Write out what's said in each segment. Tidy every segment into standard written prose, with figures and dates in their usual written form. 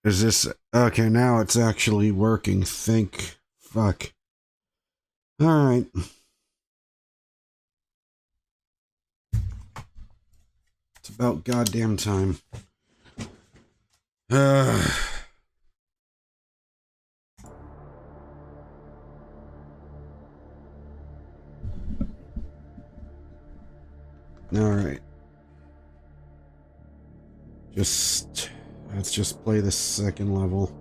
Is this... Okay, now it's actually working. Fuck. Alright. It's about goddamn time. Alright. Let's just play the second level.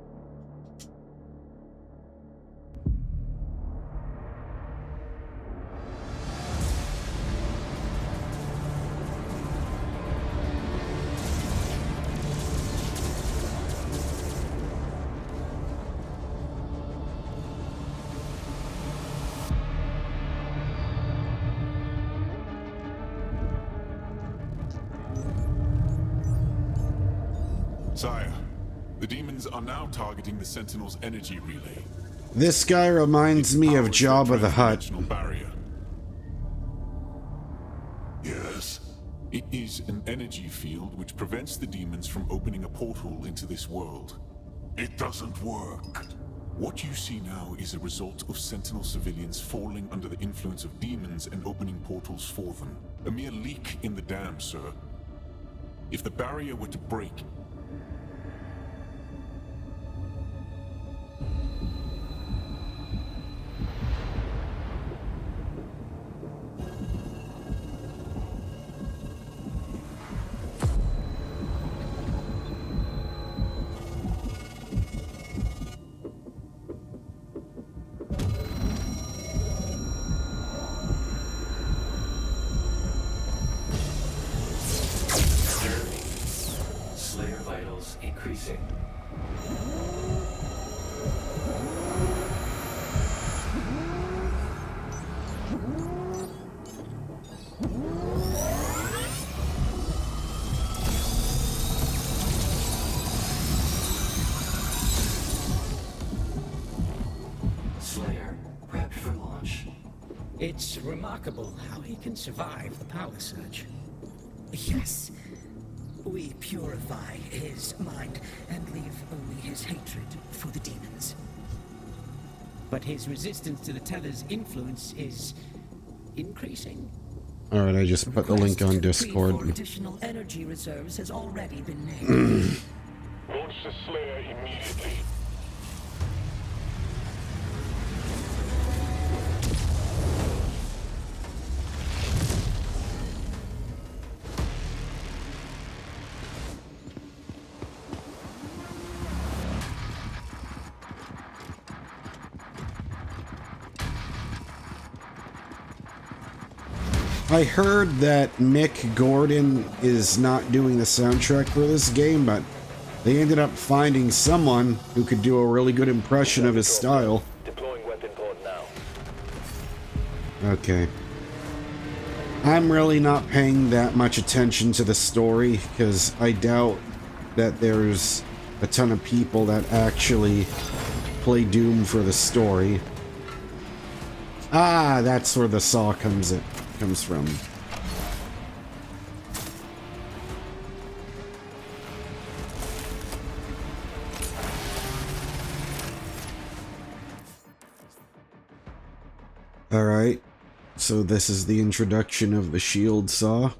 Sire, the demons are now targeting the Sentinel's energy relay. This guy reminds me of Jabba the Hutt. Barrier. Yes. It is an energy field which prevents the demons from opening a portal into this world. It doesn't work. What you see now is a result of Sentinel civilians falling under the influence of demons and opening portals for them. A mere leak in the dam, sir. If the barrier were to break, increasing. Slayer, prepped for launch. It's remarkable how he can survive the power surge. Yes. We purify his mind and leave only his hatred for the demons. But his resistance to the Teller's influence is increasing. Alright, I just put the link on Discord. For additional energy reserves has already been made. launch the Slayer immediately. I heard that Mick Gordon is not doing the soundtrack for this game, but they ended up finding someone who could do a really good impression of his style. Deploying weapon port now. Okay. I'm really not paying that much attention to the story, because I doubt that there's a ton of people that actually play Doom for the story. Ah, that's where the saw comes from. Alright, so this is the introduction of the shield saw.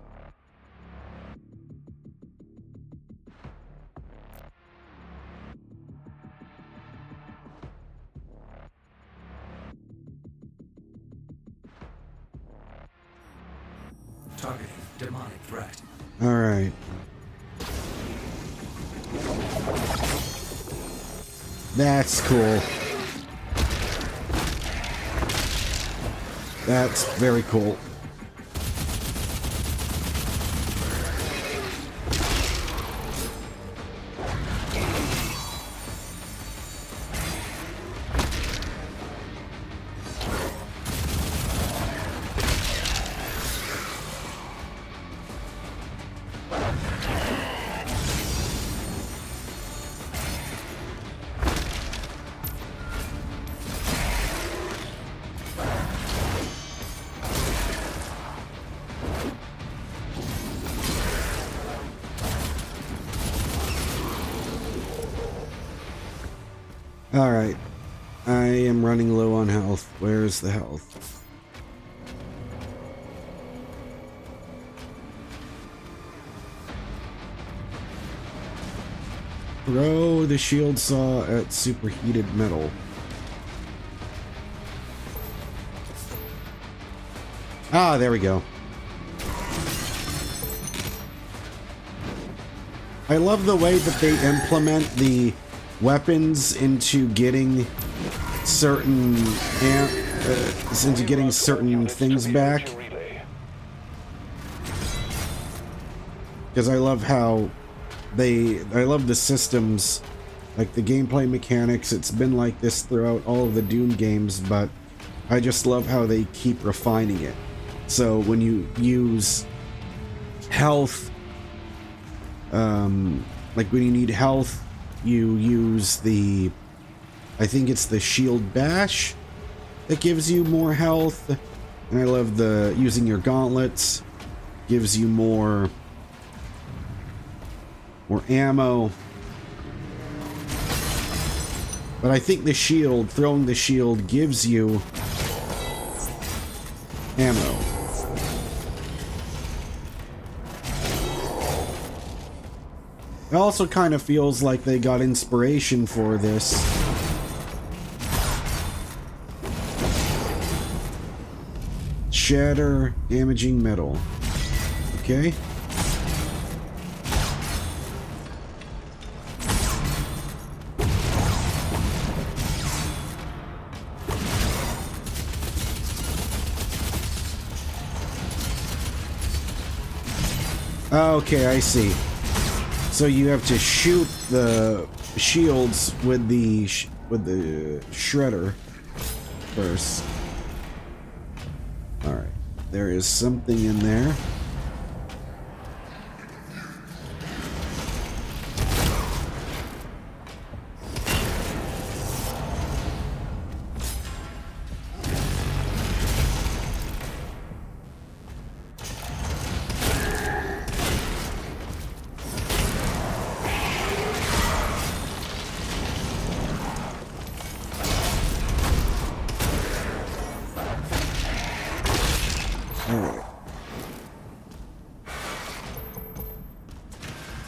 Targeting demonic threat. Alright. That's cool. That's very cool. Alright. I am running low on health. Where's the health? Throw the shield saw at superheated metal. Ah, there we go. I love the way that they implement the weapons into getting certain things back. Because I love how I love the systems, like the gameplay mechanics. It's been like this throughout all of the Doom games, but I just love how they keep refining it. So when you use health, like when you need health, you use I think it's the shield bash that gives you more health. And I love using your gauntlets gives you more ammo. But I think throwing the shield gives you ammo. It also kind of feels like they got inspiration for this. Shatter, damaging metal. Okay. Okay, I see. So you have to shoot the shields with the shredder first. All right, there is something in there.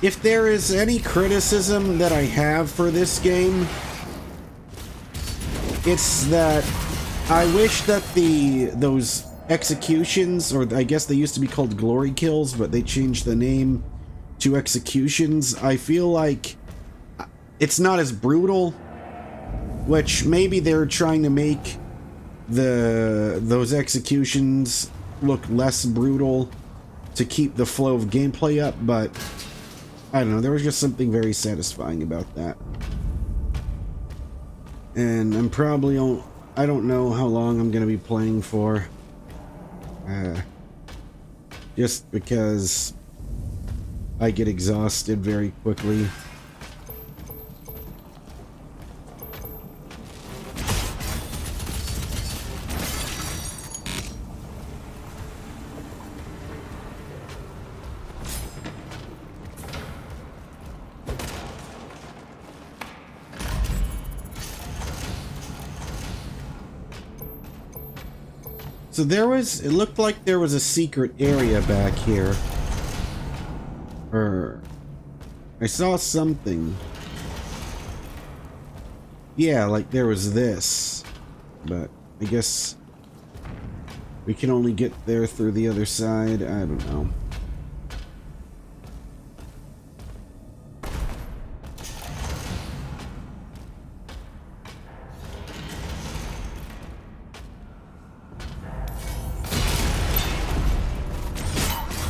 If there is any criticism that I have for this game, it's that I wish that those executions, or I guess they used to be called glory kills, but they changed the name to executions. I feel like it's not as brutal, which maybe they're trying to make those executions look less brutal to keep the flow of gameplay up, but I don't know, there was just something very satisfying about that. And I don't know how long I'm gonna be playing for. Just because I get exhausted very quickly. So it looked like there was a secret area back here. I saw something. Yeah, like there was this. But I guess we can only get there through the other side. I don't know.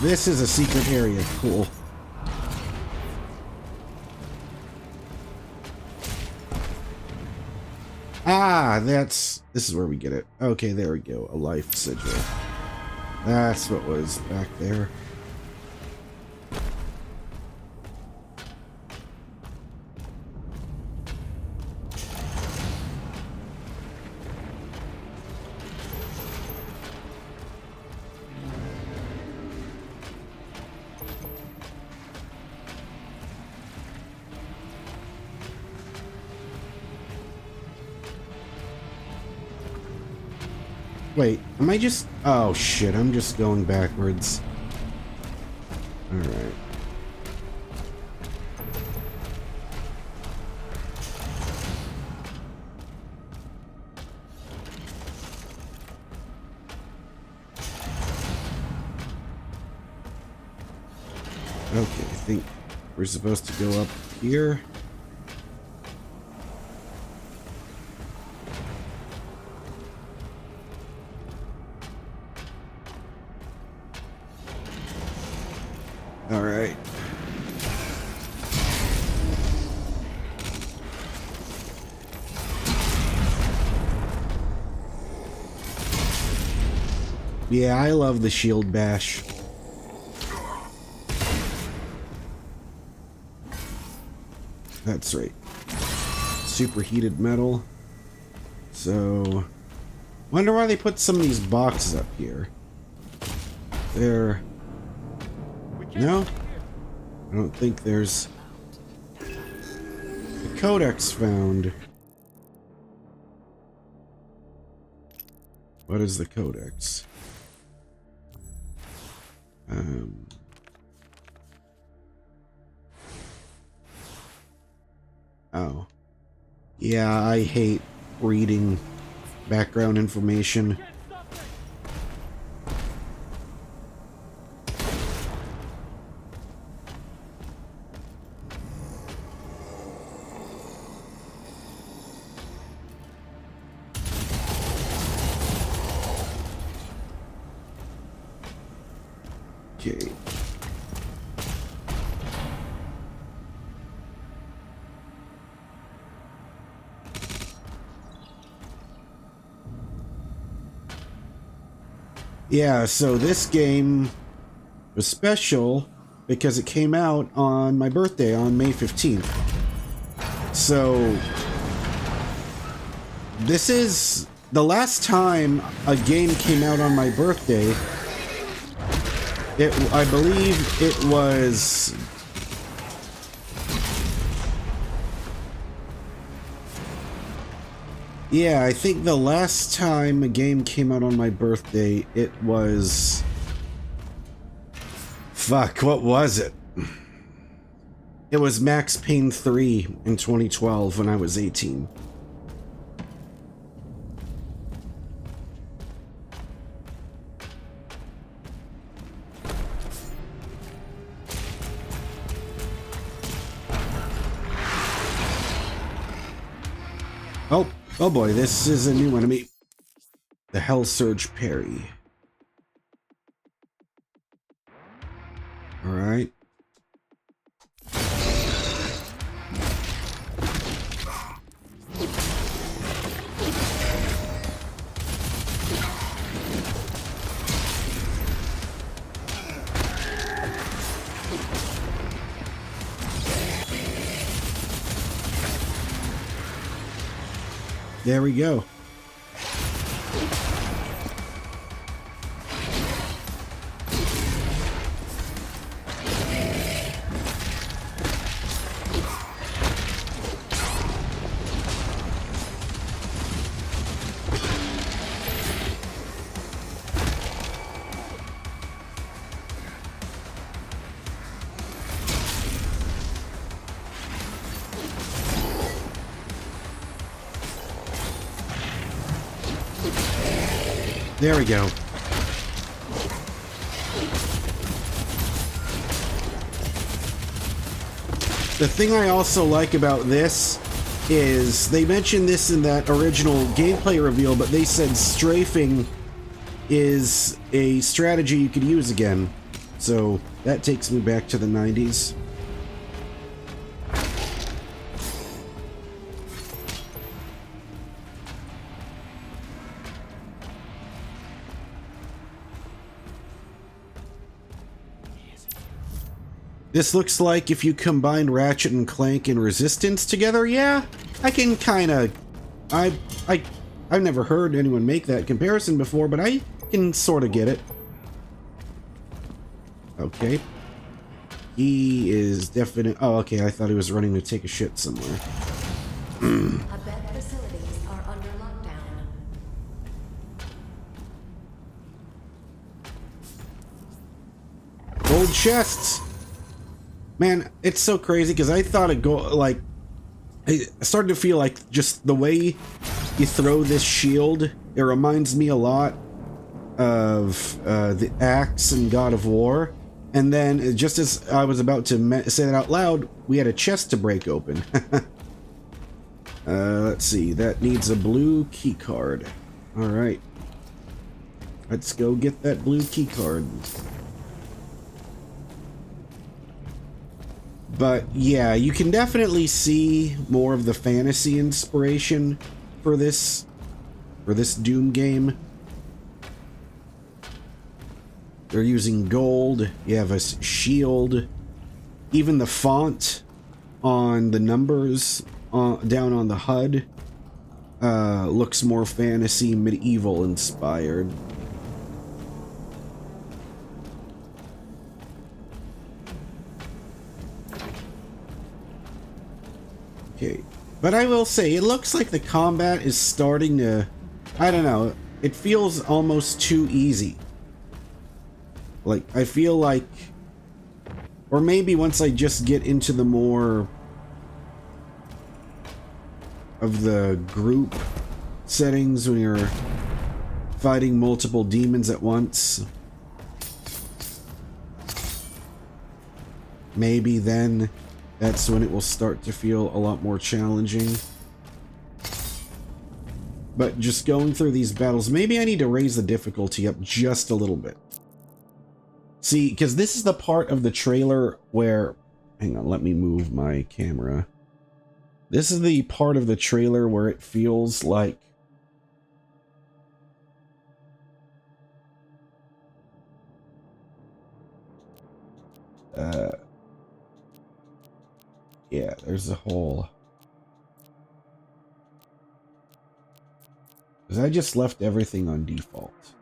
This is a secret area. Cool. Ah, this is where we get it. Okay, there we go. A life sigil. That's what was back there. Wait, am I just... Oh shit, I'm just going backwards. Alright. Okay, I think we're supposed to go up here. All right. Yeah, I love the shield bash. That's right. Superheated metal. So, wonder why they put some of these boxes up here. There. No? I don't think there's... The codex found. What is the codex? Oh. Yeah, I hate reading background information. Okay. Yeah, so this game was special because it came out on my birthday on May 15th. So this is the last time a game came out on my birthday. I believe it was... Yeah, I think the last time a game came out on my birthday, it was... Fuck, what was it? It was Max Payne 3 in 2012 when I was 18. Oh boy, this is a new enemy. The Hell Surge Parry. Alright. There we go. There we go. The thing I also like about this is they mentioned this in that original gameplay reveal, but they said strafing is a strategy you could use again. So that takes me back to the 90s. This looks like if you combine Ratchet and Clank and Resistance together, yeah, I can kind of... I've never heard anyone make that comparison before, but I can sort of get it. Okay. He is definite... Oh, okay, I thought he was running to take a shit somewhere. Abed facilities are under lockdown. Gold chests. Man, it's so crazy because I thought it like I started to feel like just the way you throw this shield, it reminds me a lot of the axe in God of War. And then just as I was about to say that out loud, we had a chest to break open. Let's see, that needs a blue key card. All right, let's go get that blue key card. But yeah, you can definitely see more of the fantasy inspiration for this Doom game. They're using gold. You have a shield. Even the font on the numbers down on the HUD looks more fantasy, medieval inspired. Okay, but I will say, it looks like the combat is starting to, I don't know, it feels almost too easy. Like, I feel like, or maybe once I just get into the more of the group settings when you're fighting multiple demons at once, maybe then that's when it will start to feel a lot more challenging. But just going through these battles, maybe I need to raise the difficulty up just a little bit. See, because this is the part of the trailer where... Hang on, let me move my camera. This is the part of the trailer where it feels like... yeah, there's a whole... Because I just left everything on default.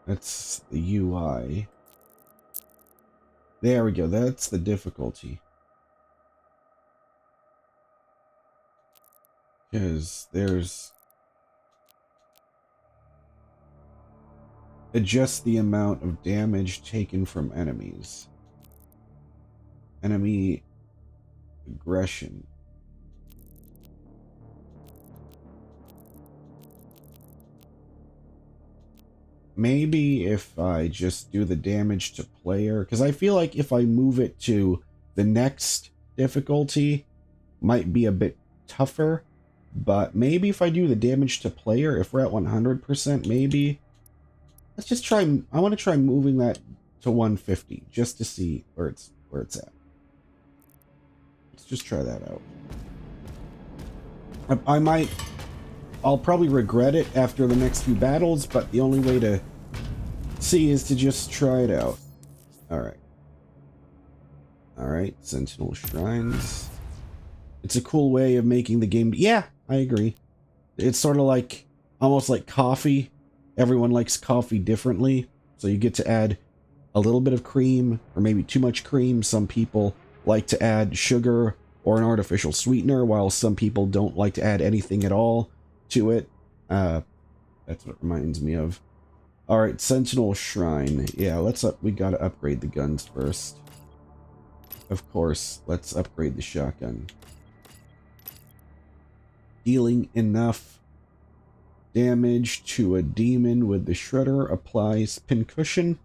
That's the UI. There we go, that's the difficulty. Because there's... Adjust the amount of damage taken from enemies. Enemy aggression. Maybe if I just do the damage to player, because I feel like if I move it to the next difficulty, might be a bit tougher. But maybe if I do the damage to player, if we're at 100%, maybe. Let's just try. I want to try moving that to 150 just to see where it's at. Let's just try that out. I'll probably regret it after the next few battles, but the only way to see is to just try it out. Alright. Alright, Sentinel Shrines. It's a cool way of making the game... Yeah, I agree. It's sort of like, almost like coffee. Everyone likes coffee differently, so you get to add a little bit of cream, or maybe too much cream. Some people like to add sugar or an artificial sweetener, while some people don't like to add anything at all to it. That's what it reminds me of. Alright, Sentinel Shrine. Yeah, we gotta upgrade the guns first. Of course, let's upgrade the shotgun. Dealing enough damage to a demon with the Shredder applies pincushion.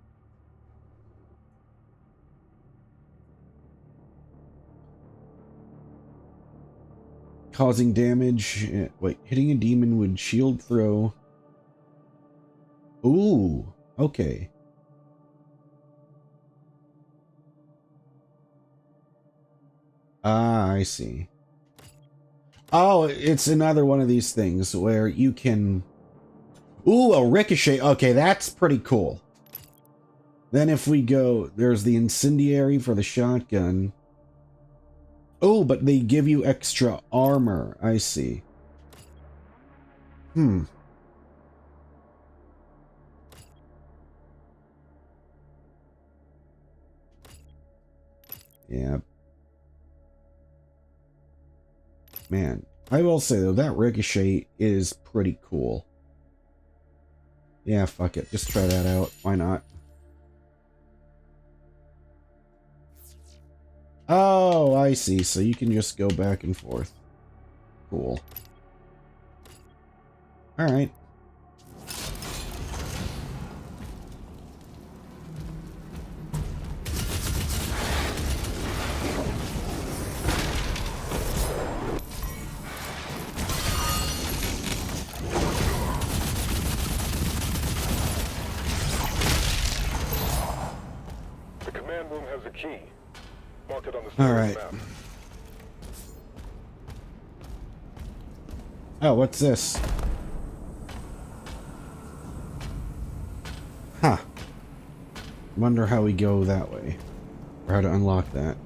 Causing damage. Wait, hitting a demon with shield throw. Ooh, okay. Ah, I see. Oh, it's another one of these things where you can... Ooh, a ricochet. Okay, that's pretty cool. Then if we go... There's the incendiary for the shotgun. Oh, but they give you extra armor. I see. Yeah. Man, I will say though, that ricochet is pretty cool. Yeah, fuck it. Just try that out. Why not? Oh, I see. So you can just go back and forth. Cool. Alright. The command room has a key. Mark it on the Alright. map. Oh, what's this? Huh. Wonder how we go that way. Or how to unlock that.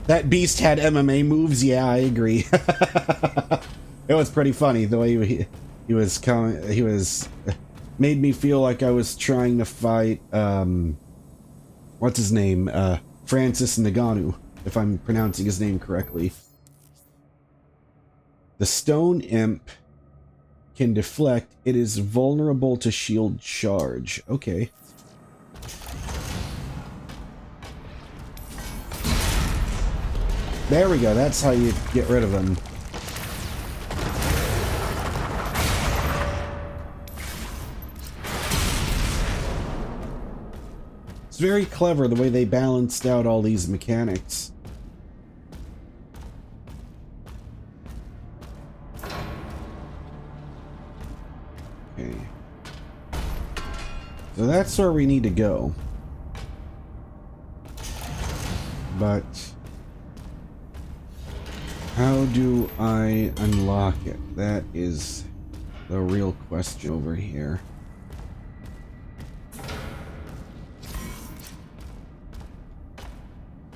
That beast had MMA moves? Yeah, I agree. It was pretty funny the way he was coming. He was made me feel like I was trying to fight what's his name? Francis Naganu, if I'm pronouncing his name correctly. The stone imp can deflect. It is vulnerable to shield charge. Okay. There we go. That's how you get rid of them. It's very clever the way they balanced out all these mechanics. Okay. So that's where we need to go. But how do I unlock it? That is the real question over here.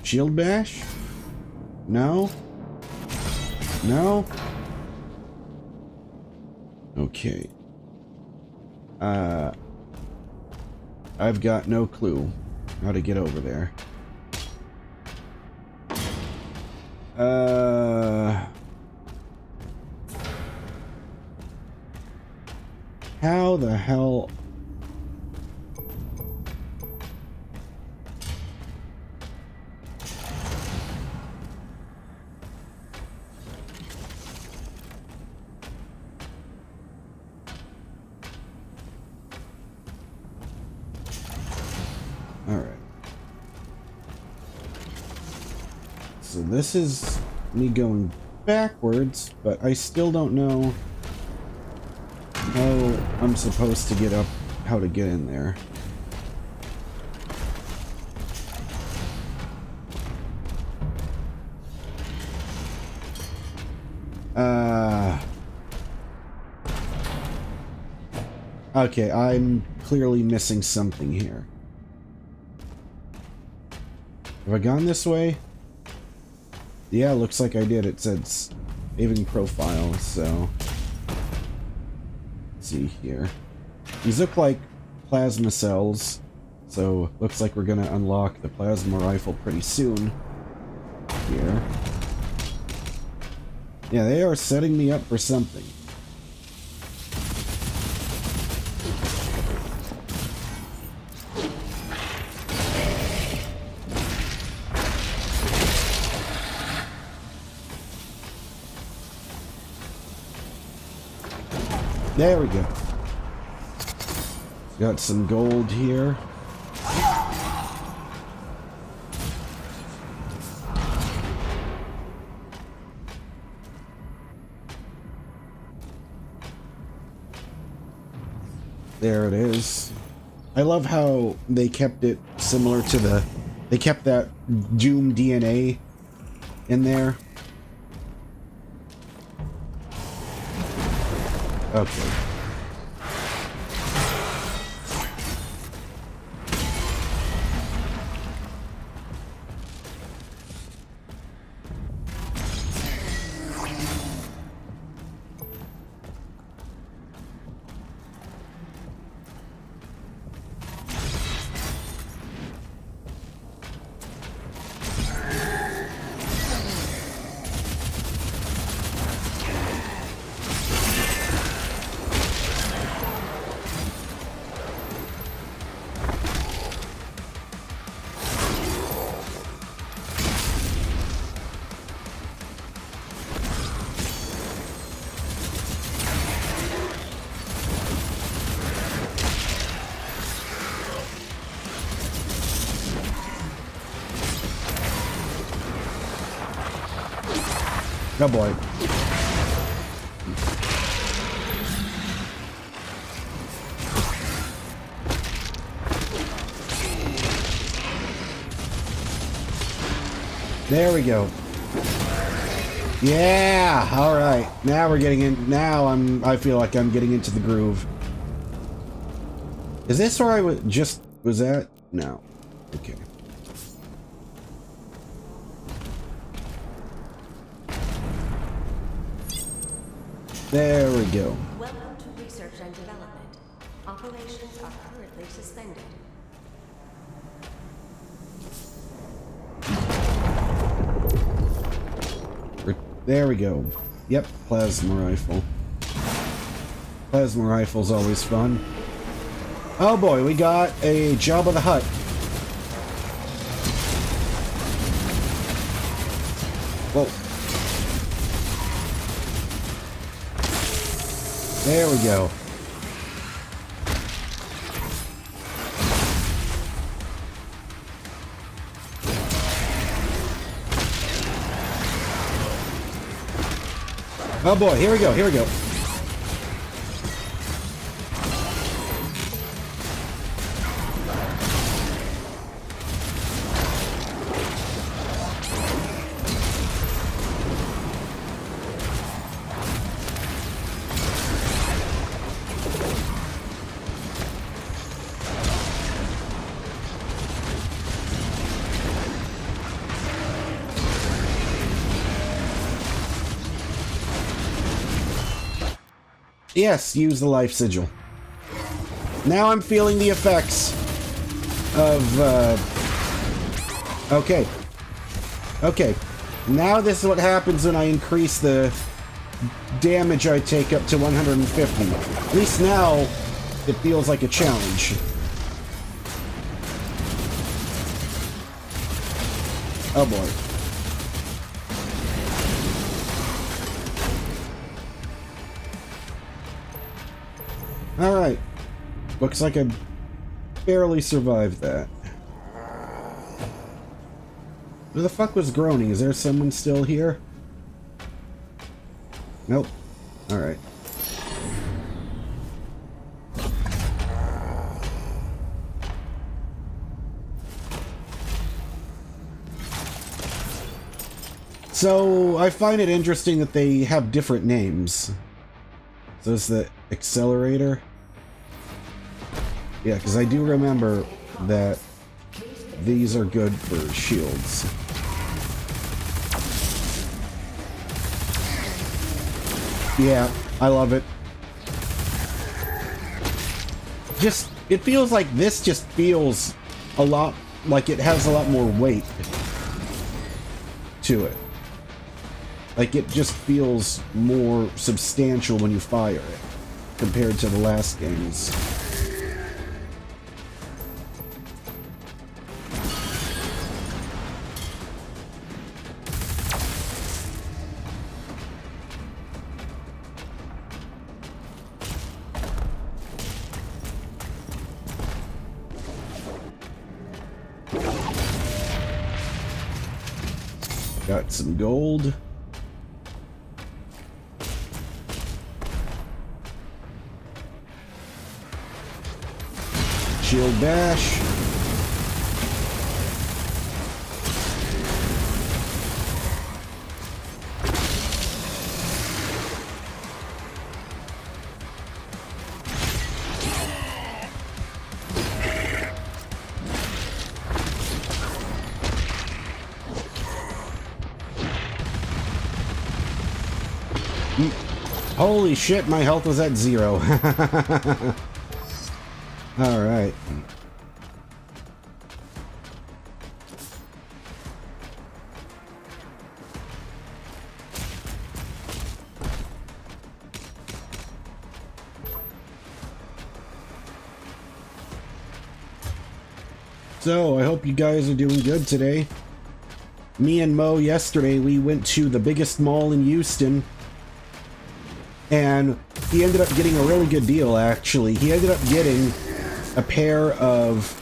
Shield bash? No? No? Okay. I've got no clue how to get over there. How the hell? All right. So this is me going backwards, but I still don't know how I'm supposed to get up, how to get in there. Okay, I'm clearly missing something here. Have I gone this way? Yeah, looks like I did. It said saving profile, so... Let's see here. These look like plasma cells, so looks like we're gonna unlock the plasma rifle pretty soon. Here. Yeah, they are setting me up for something. There we go. Got some gold here. There it is. I love how they kept it similar to the... They kept that Doom DNA in there. Okay. Oh boy. There we go. Yeah, all right. Now we're getting in. Now I feel like I'm getting into the groove. Is this where I was at? No. Okay. There we go. Welcome to research and development. Operations are currently suspended. There we go. Yep, plasma rifle. Plasma rifle's always fun. Oh boy, we got a Jabba the Hutt. Whoa. There we go. Oh boy, here we go, here we go. Yes, use the life sigil. Now I'm feeling the effects of, okay. Okay. Now this is what happens when I increase the damage I take up to 150. At least now, it feels like a challenge. Oh boy. Alright. Looks like I barely survived that. Who the fuck was groaning? Is there someone still here? Nope. Alright. So, I find it interesting that they have different names. So it's the accelerator. Yeah, because I do remember that these are good for shields. Yeah, I love it. Just, it feels like this just feels a lot, like it has a lot more weight to it. Like it just feels more substantial when you fire it compared to the last games. Got some gold. Shield bash. Holy shit, my health was at 0. Alright. So, I hope you guys are doing good today. Me and Mo yesterday, we went to the biggest mall in Houston. And he ended up getting a really good deal, actually. He ended up getting a pair of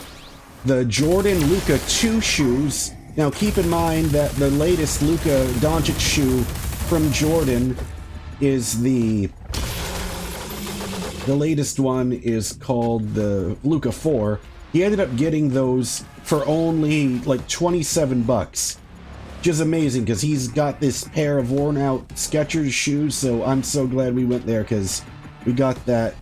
the Jordan Luka 2 shoes. Now, keep in mind that the latest Luka Doncic shoe from Jordan is the latest one is called the Luca 4. He ended up getting those for only like 27 bucks. Which is amazing because he's got this pair of worn out Skechers shoes, so I'm so glad we went there because we got that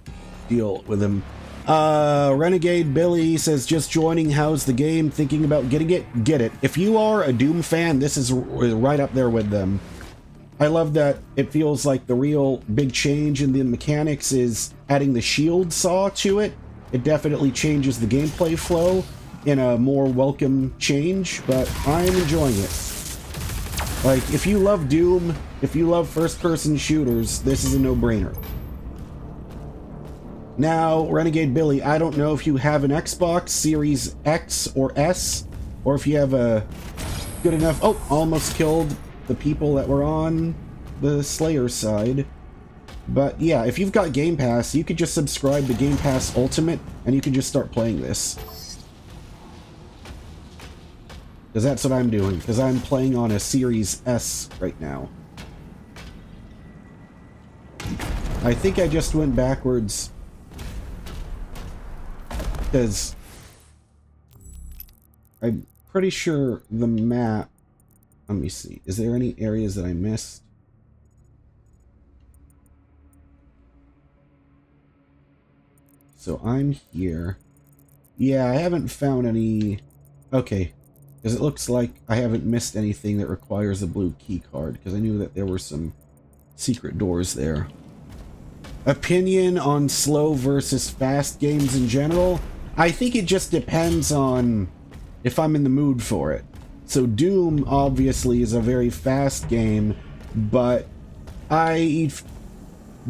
deal with him. Renegade Billy says, just joining, how's the game? Thinking about getting it? Get it. If you are a Doom fan, this is right up there with them. I love that it feels like the real big change in the mechanics is adding the shield saw to it. It definitely changes the gameplay flow in a more welcome change, but I'm enjoying it. Like, if you love Doom, if you love first-person shooters, this is a no-brainer. Now, Renegade Billy, I don't know if you have an Xbox Series X or S, or if you have a good enough... Oh, almost killed the people that were on the Slayer side. But yeah, if you've got Game Pass, you could just subscribe to Game Pass Ultimate, and you can just start playing this. Because that's what I'm doing, because I'm playing on a Series S right now. I think I just went backwards because I'm pretty sure the map... Let me see. Is there any areas that I missed? So I'm here. Yeah, I haven't found any... Okay. Because it looks like I haven't missed anything that requires a blue key card, because I knew that there were some secret doors there. Opinion on slow versus fast games in general? I think it just depends on if I'm in the mood for it. So Doom obviously is a very fast game, but the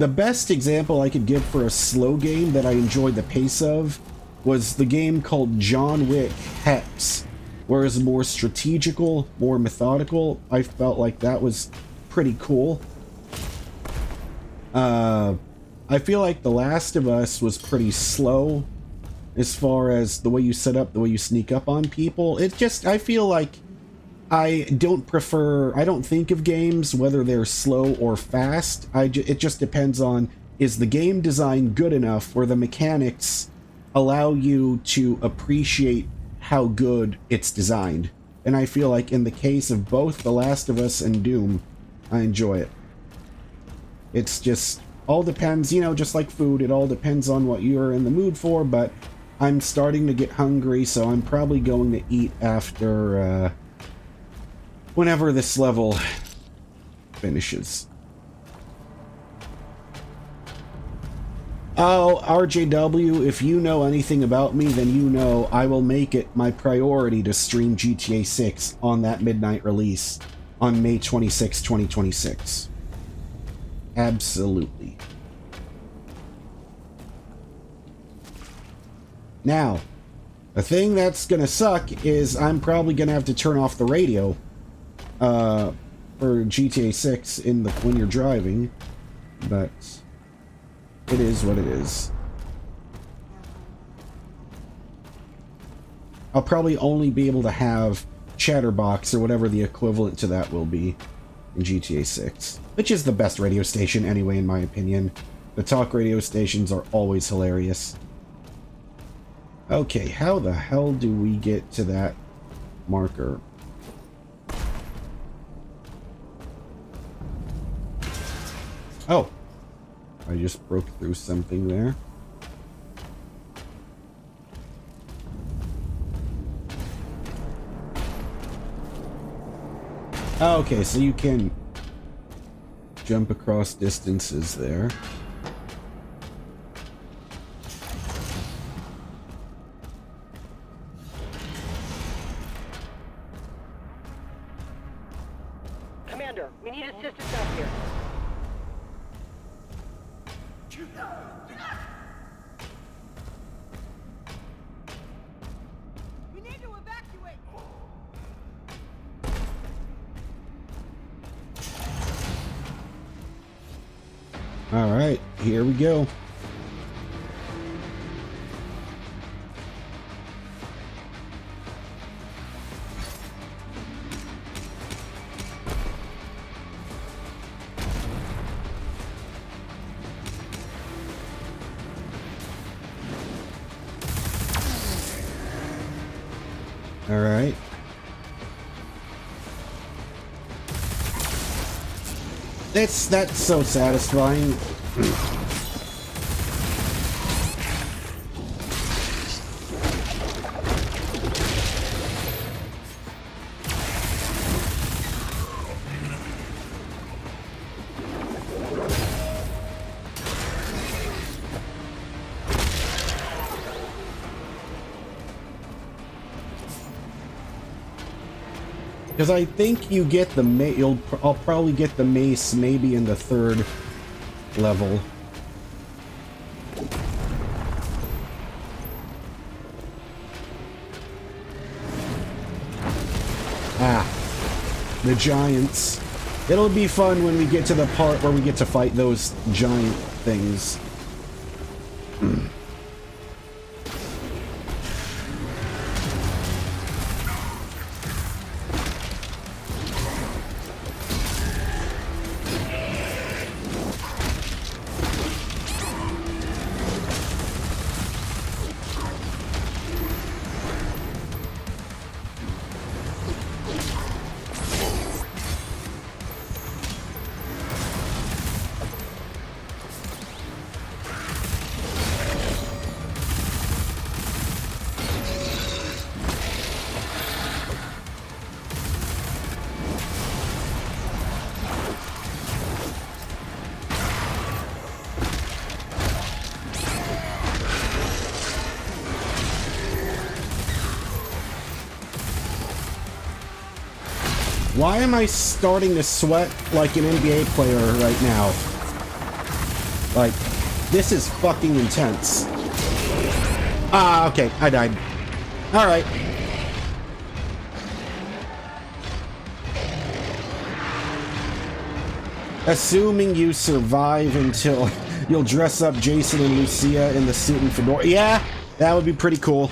best example I could give for a slow game that I enjoyed the pace of was the game called John Wick Hex, where it's more strategical, more methodical. I felt like that was pretty cool. I feel like The Last of Us was pretty slow as far as the way you set up, the way you sneak up on people. It just, I feel like I don't think of games whether they're slow or fast. It just depends on, is the game design good enough where the mechanics allow you to appreciate how good it's designed. And I feel like in the case of both The Last of Us and Doom, I enjoy it. It's just, all depends, you know, just like food, it all depends on what you're in the mood for, but I'm starting to get hungry, so I'm probably going to eat after, whenever this level finishes. Oh, RJW, if you know anything about me, then you know I will make it my priority to stream GTA 6 on that midnight release on May 26, 2026. Absolutely. Now, the thing that's gonna suck is I'm probably gonna have to turn off the radio for GTA 6 when you're driving, but it is what it is. I'll probably only be able to have Chatterbox or whatever the equivalent to that will be in GTA 6, which is the best radio station anyway, in my opinion. The talk radio stations are always hilarious. Okay, how the hell do we get to that marker? Oh, I just broke through something there. Okay, so you can jump across distances there. Commander, we need assistance out here. We need to evacuate. All right, here we go. All right. That's so satisfying. Because I think you get the I'll probably get the mace maybe in the 3rd level. Ah, the giants. It'll be fun when we get to the part where we get to fight those giant things. Why am I starting to sweat like an NBA player right now? Like, this is fucking intense. Ah, okay, I died. Alright. Assuming you survive until you'll dress up Jason and Lucia in the suit and fedora. Yeah, that would be pretty cool.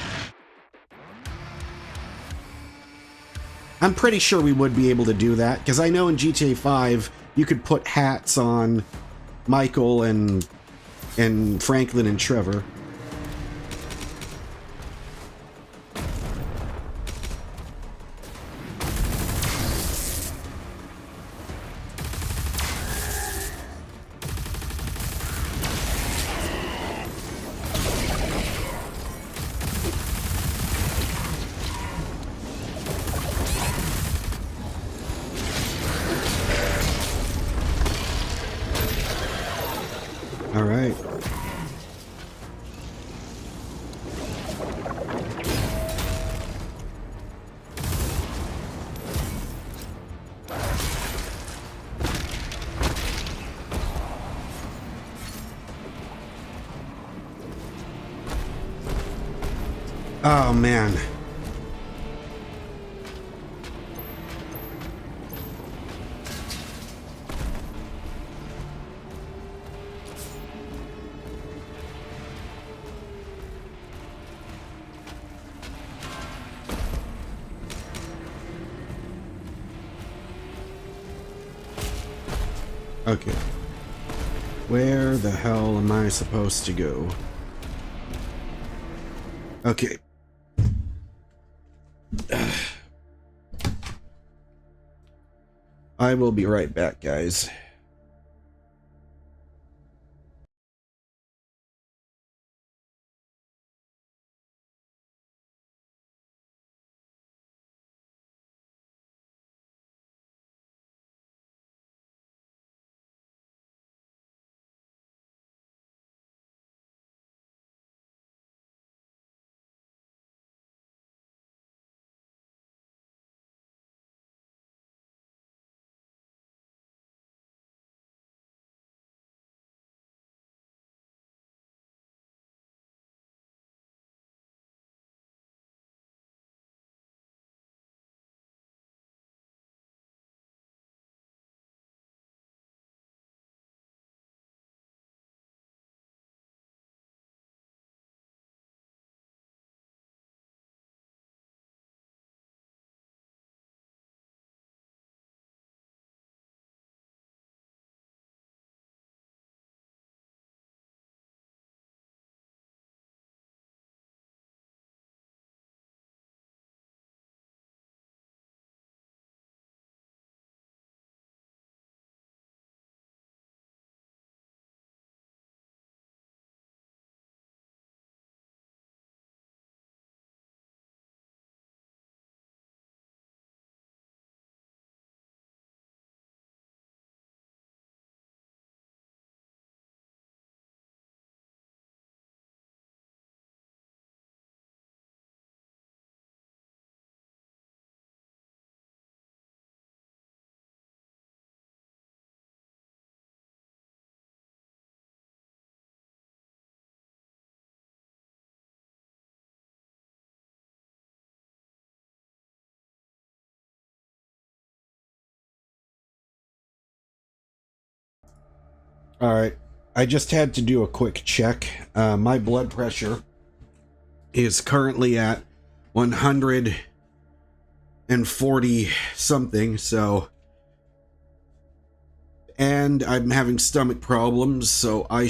I'm pretty sure we would be able to do that, because I know in GTA 5 you could put hats on Michael and Franklin and Trevor. All right. Oh, man. Okay. Where the hell am I supposed to go? Okay. I will be right back, guys. All right. I just had to do a quick check. My blood pressure is currently at 140 something, so, and I'm having stomach problems, so I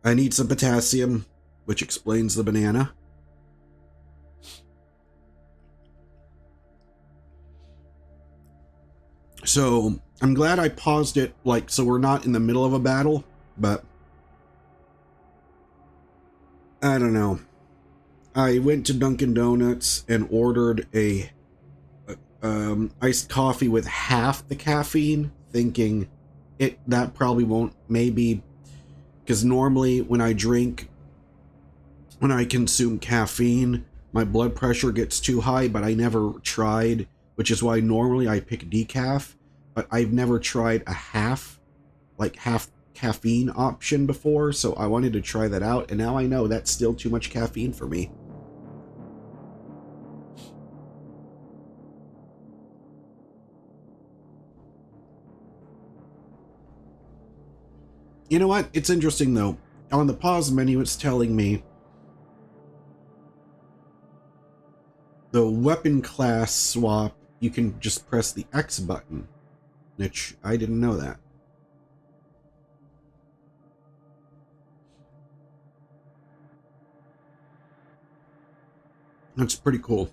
need some potassium, which explains the banana. So I'm glad I paused it, like, so we're not in the middle of a battle, but I don't know. I went to Dunkin' Donuts and ordered a iced coffee with half the caffeine, thinking that probably won't, maybe, because normally when I consume caffeine, my blood pressure gets too high, but I never tried, which is why normally I pick decaf, but I've never tried a half caffeine option before, so I wanted to try that out, and now I know that's still too much caffeine for me. You know what? It's interesting though. On the pause menu, it's telling me the weapon class swap, you can just press the X button, which I didn't know that. That's pretty cool.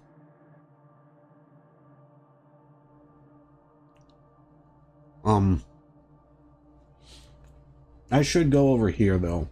I should go over here though.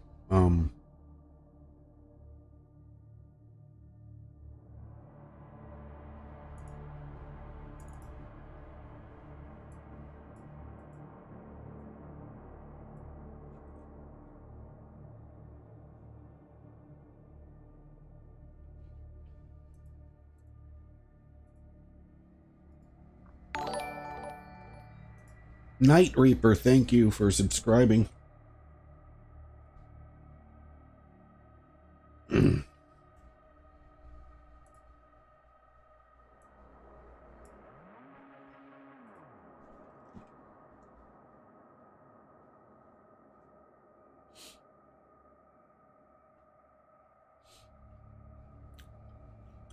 Night Reaper, thank you for subscribing.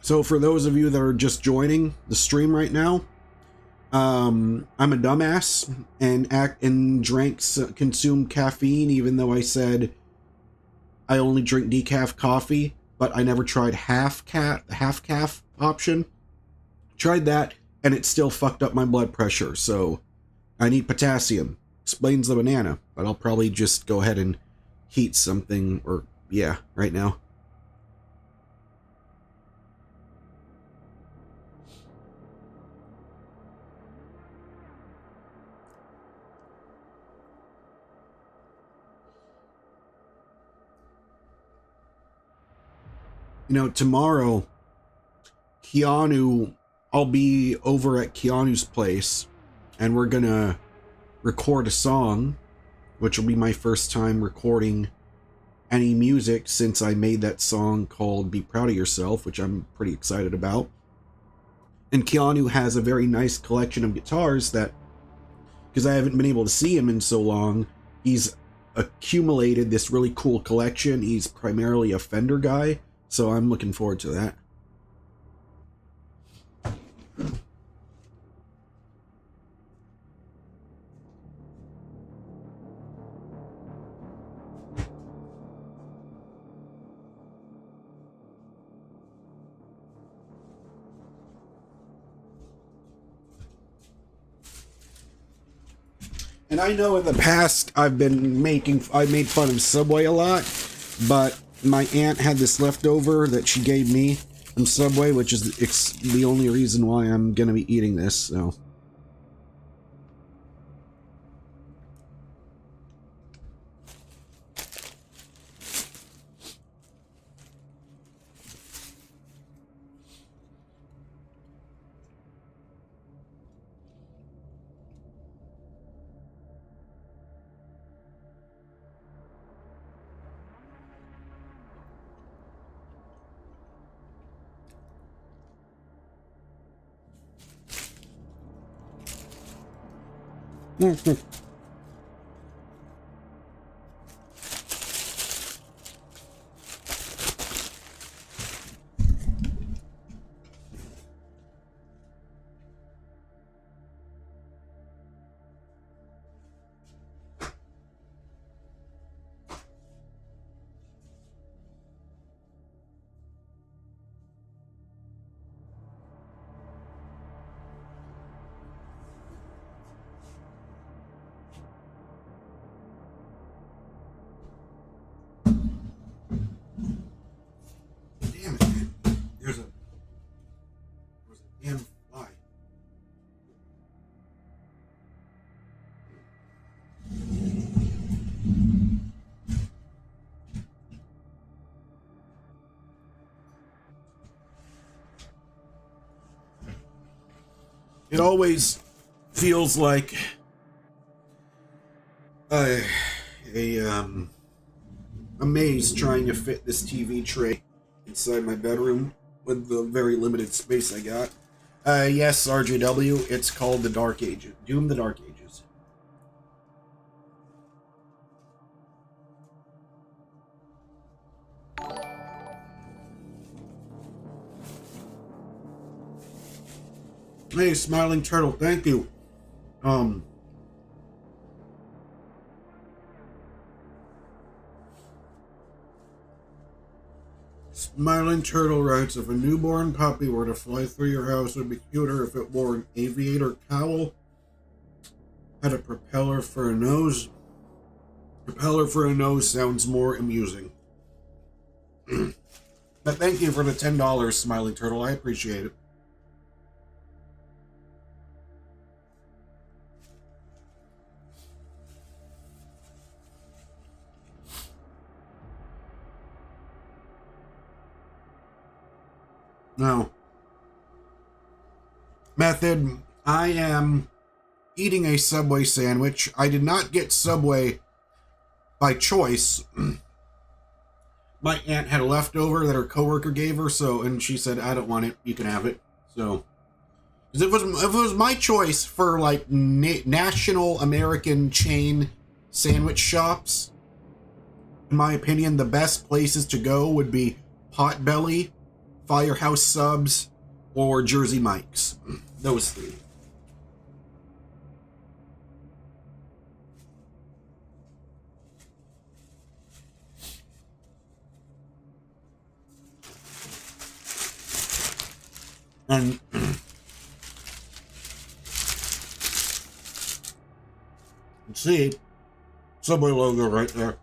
So for those of you that are just joining the stream right now, I'm a dumbass and consume caffeine, even though I said I only drink decaf coffee, but I never tried half calf option. Tried that and it still fucked up my blood pressure, so I need potassium. Explains the banana, but I'll probably just go ahead and heat something, or yeah, right now. You know, tomorrow, I'll be over at Keanu's place, and we're gonna record a song, which will be my first time recording any music since I made that song called Be Proud of Yourself, which I'm pretty excited about. And Keanu has a very nice collection of guitars that, because I haven't been able to see him in so long, he's accumulated this really cool collection. He's primarily a Fender guy, so I'm looking forward to that. And I know in the past I made fun of Subway a lot, but my aunt had this leftover that she gave me from Subway, which is the only reason why I'm gonna be eating this, so. It always feels like a maze trying to fit this TV tray inside my bedroom with the very limited space I got. Yes, RJW, it's called the Dark Ages. Doom the Dark Ages. Hey, Smiling Turtle, thank you. Smiling Turtle writes, if a newborn puppy were to fly through your house, it would be cuter if it wore an aviator cowl, had a propeller for a nose. Propeller for a nose sounds more amusing. But thank you for the $10, Smiling Turtle. I appreciate it. Now, Method, I am eating a Subway sandwich. I did not get Subway by choice. My aunt had a leftover that her coworker gave her, and she said, I don't want it, you can have it. So, if it was my choice for like national American chain sandwich shops, in my opinion, the best places to go would be Potbelly, Firehouse Subs, or Jersey Mike's. Those three. And see, Subway logo right there.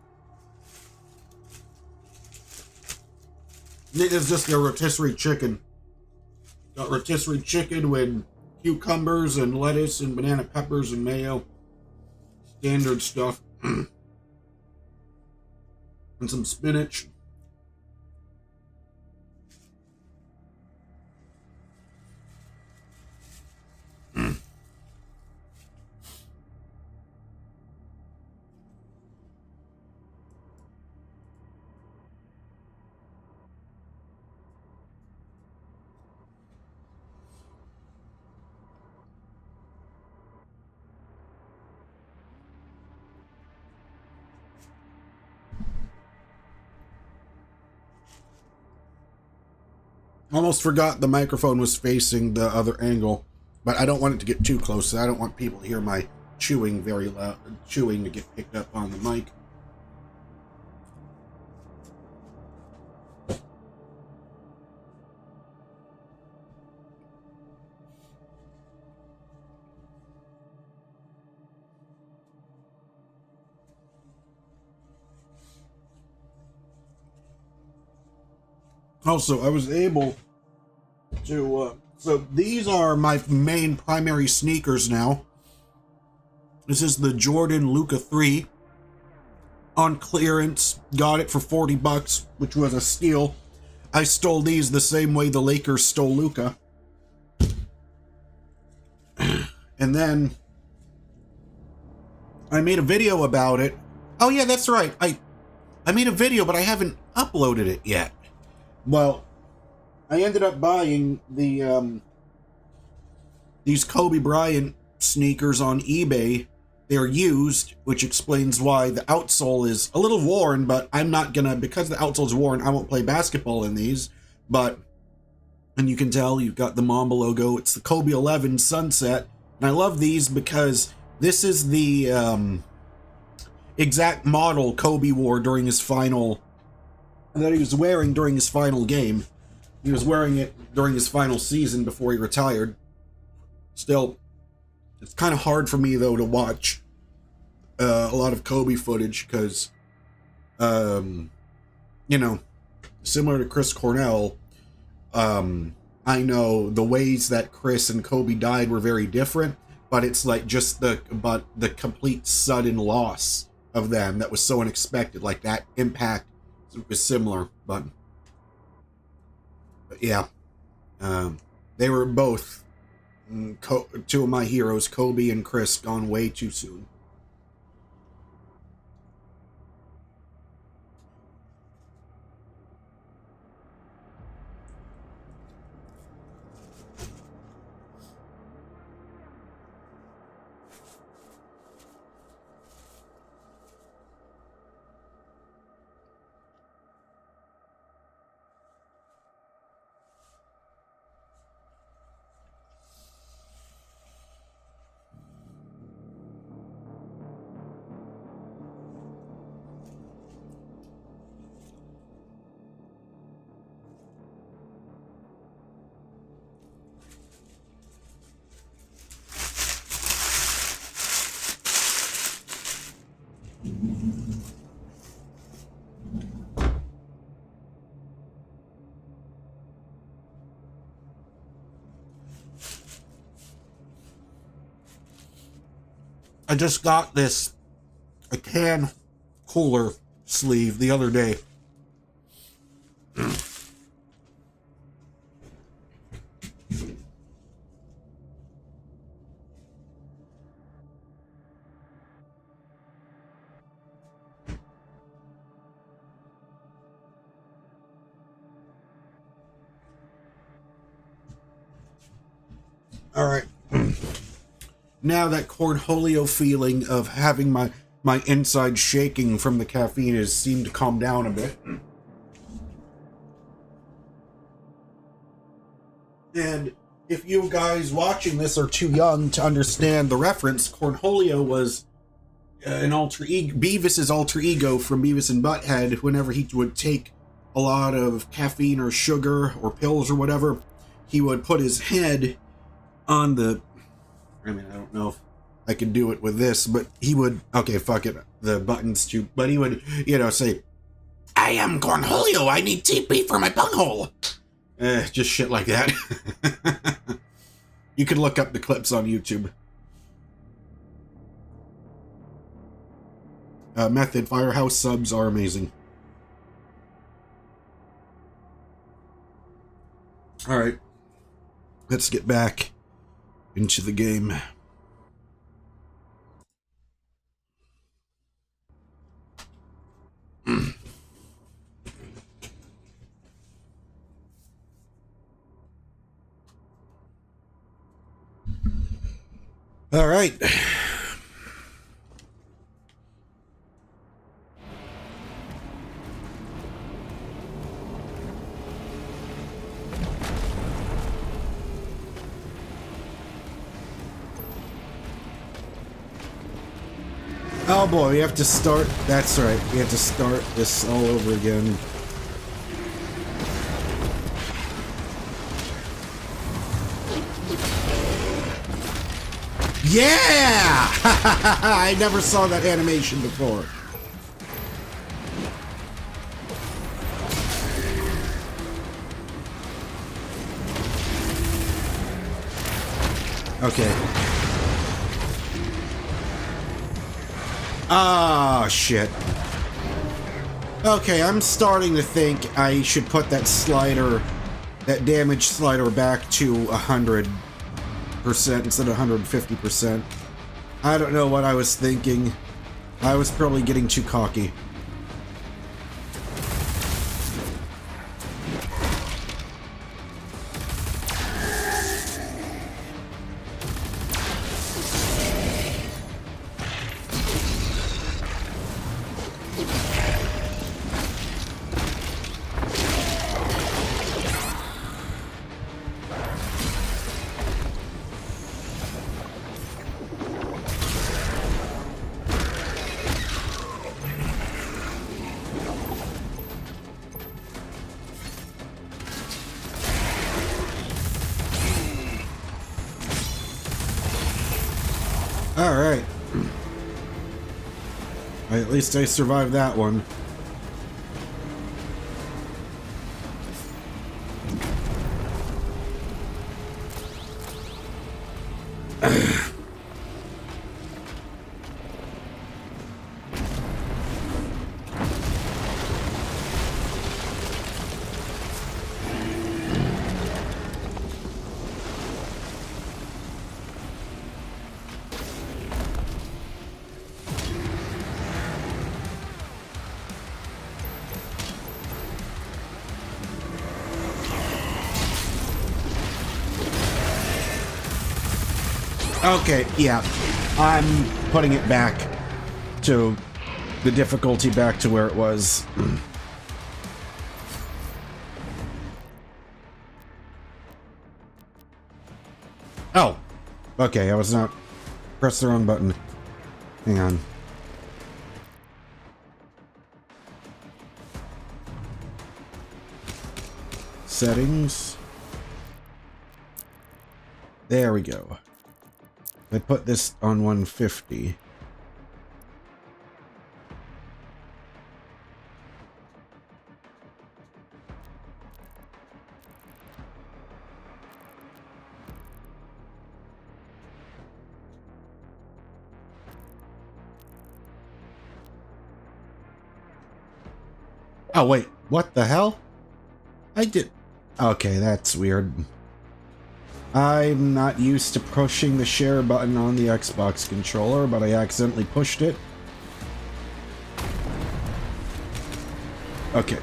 It's just a rotisserie chicken. Got rotisserie chicken with cucumbers and lettuce and banana peppers and mayo. Standard stuff. And some spinach. Almost forgot the microphone was facing the other angle, but I don't want it to get too close. I don't want people to hear my chewing very loud, chewing to get picked up on the mic. Also, I was able to, so these are my main primary sneakers now. This is the Jordan Luka 3 on clearance. Got it for $40, which was a steal. I stole these the same way the Lakers stole Luka. And then I made a video about it. Oh yeah, that's right. I made a video, but I haven't uploaded it yet. Well, I ended up buying the these Kobe Bryant sneakers on eBay. They're used, which explains why the outsole is a little worn, but I'm not gonna, because the outsole's worn, I won't play basketball in these. But, and you can tell you've got the Mamba logo. It's the Kobe 11 Sunset, and I love these because this is the exact model Kobe wore during his final, that he was wearing during his final game. He was wearing it during his final season before he retired. Still, it's kind of hard for me, though, to watch a lot of Kobe footage because, you know, similar to Chris Cornell, I know the ways that Chris and Kobe died were very different, but it's like just the complete sudden loss of them that was so unexpected. Like that impact was similar, but yeah, they were both Two of my heroes, Kobe and Chris, gone way too soon. I just got a can cooler sleeve the other day. All right. Now that cornholio feeling of having my inside shaking from the caffeine has seemed to calm down a bit. And if you guys watching this are too young to understand the reference, cornholio was an alter ego, Beavis's alter ego from Beavis and Butthead. Whenever he would take a lot of caffeine or sugar or pills or whatever, he would put his head on the... I mean, I don't know if I could do it with this, but he would... Okay, fuck it. The button's too... But he would, say, I am Cornholio. I need TP for my bunghole. Just shit like that. You can look up the clips on YouTube. Method Firehouse subs are amazing. Alright. Let's get back into the game. All right. Oh boy, we have to start. That's right. We have to start this all over again. Yeah! I never saw that animation before. Okay. Ah, shit. Okay, I'm starting to think I should put that slider, that damage slider back to 100% instead of 150%. I don't know what I was thinking. I was probably getting too cocky. Alright. At least I survived that one. Okay, yeah. I'm putting it back to the difficulty back to where it was. Oh. Okay, I was not... Press the wrong button. Hang on. Settings. There we go. I put this on 150. Oh, wait. What the hell? I did... Okay, that's weird. I'm not used to pushing the share button on the Xbox controller, but I accidentally pushed it. Okay.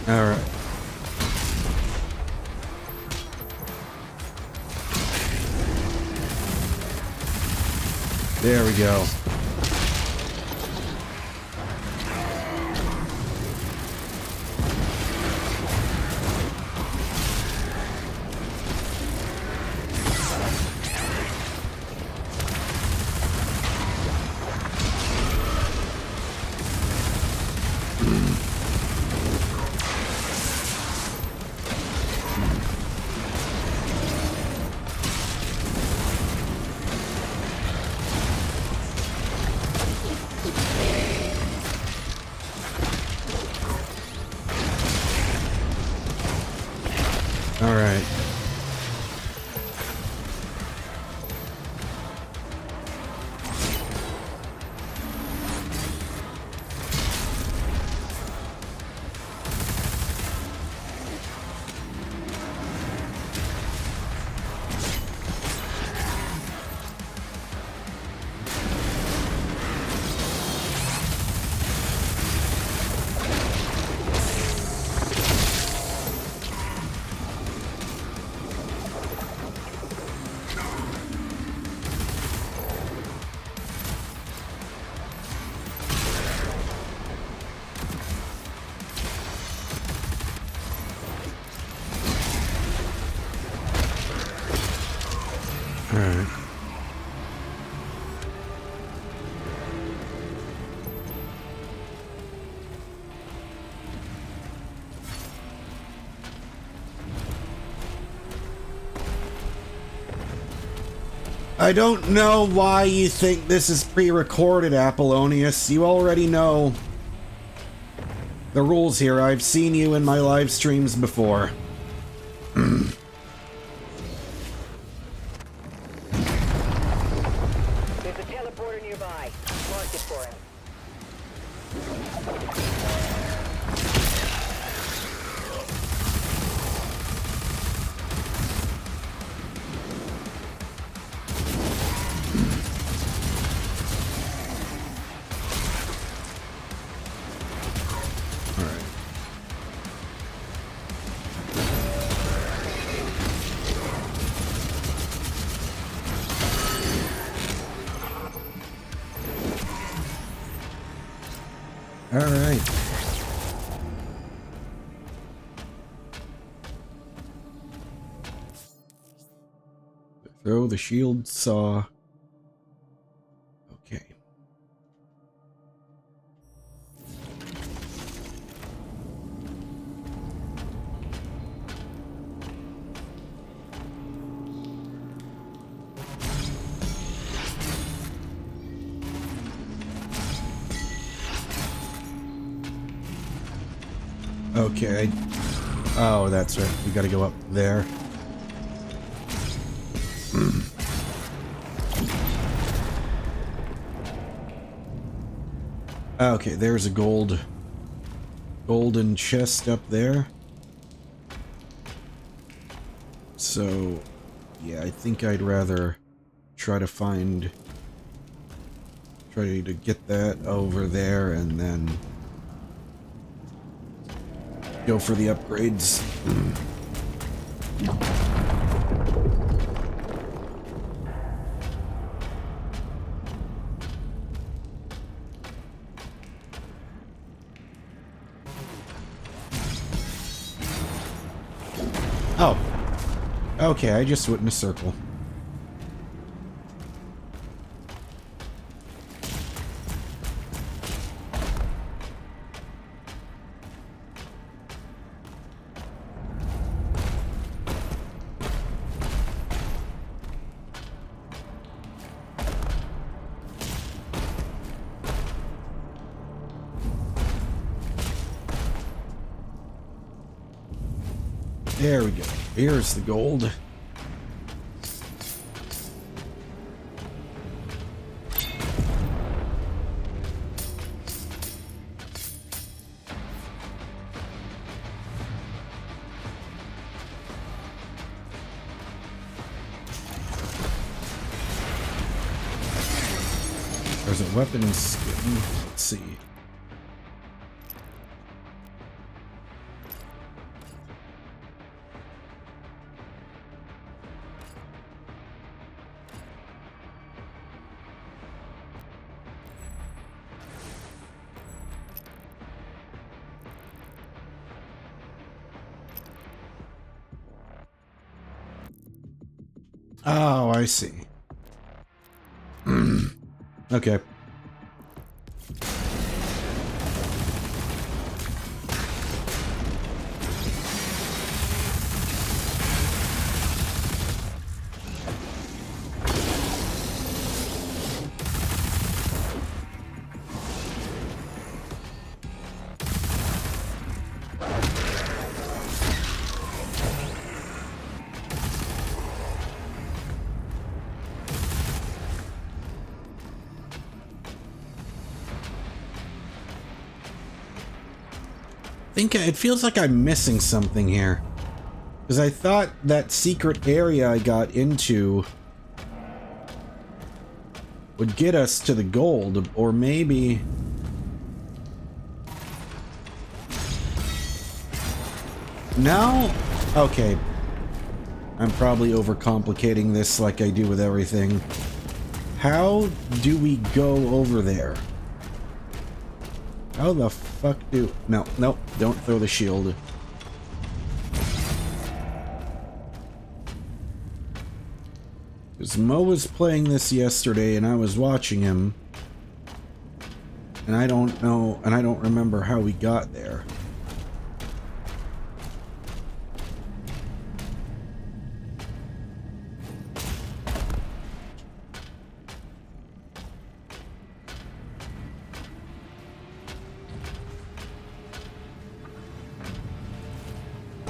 Alright. There we go. Alright. Alright. I don't know why you think this is pre-recorded, Apollonius. You already know the rules here. I've seen you in my live streams before. There's a teleporter nearby. Mark it for him. Alright. Throw the shield saw. Okay. Okay. Oh, that's right. We gotta go up there. Okay, there's a golden chest up there. So, yeah, I think I'd rather try to get that over there and then go for the upgrades. Oh. Okay, I just went in a circle. There we go. Here's the gold. There's a weapon skin. Let's see. Oh, I see. Okay. It feels like I'm missing something here. Because I thought that secret area I got into would get us to the gold, or maybe... No? Okay. I'm probably overcomplicating this like I do with everything. How do we go over there? How the fuck do... No, nope, don't throw the shield. Because Mo was playing this yesterday and I was watching him. And I don't know, and I don't remember how we got there.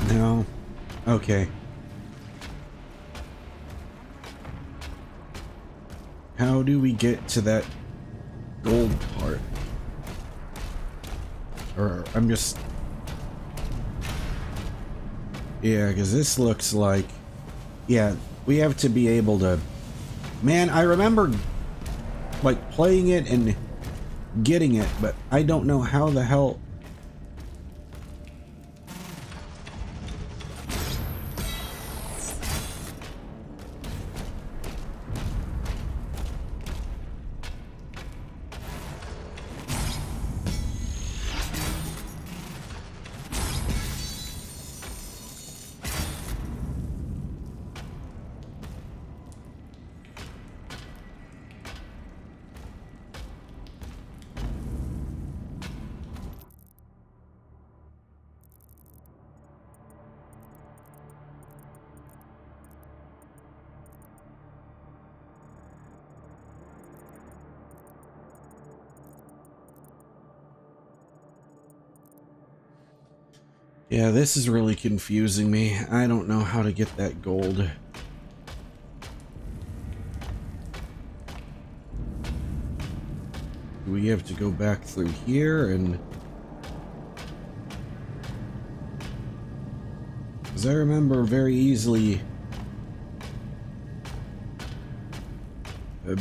No. Okay. How do we get to that gold part? Or I'm just... Yeah, because this looks like... Yeah, we have to be able to... Man, I remember like playing it and getting it, but I don't know how the hell... Yeah, this is really confusing me. I don't know how to get that gold. Do we have to go back through here and... Because I remember very easily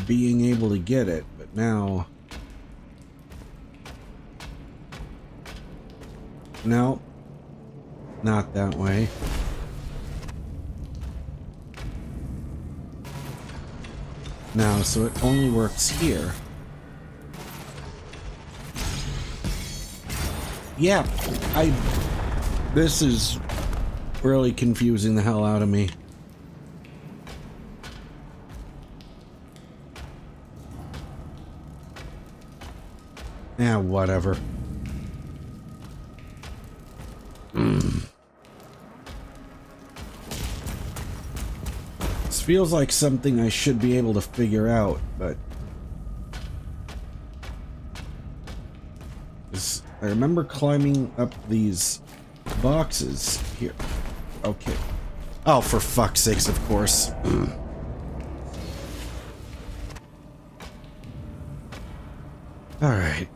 being able to get it, but now... No. Not that way. Now, so it only works here. Yeah, this is really confusing the hell out of me. Yeah, whatever. This feels like something I should be able to figure out, but... I remember climbing up these boxes here. Okay. Oh, for fuck's sakes, of course. Alright.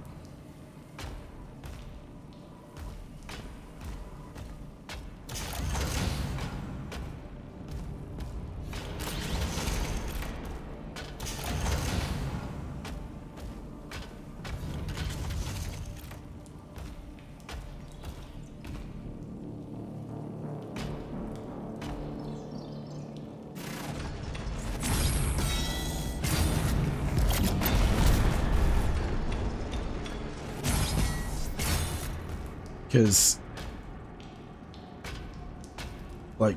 Because, like,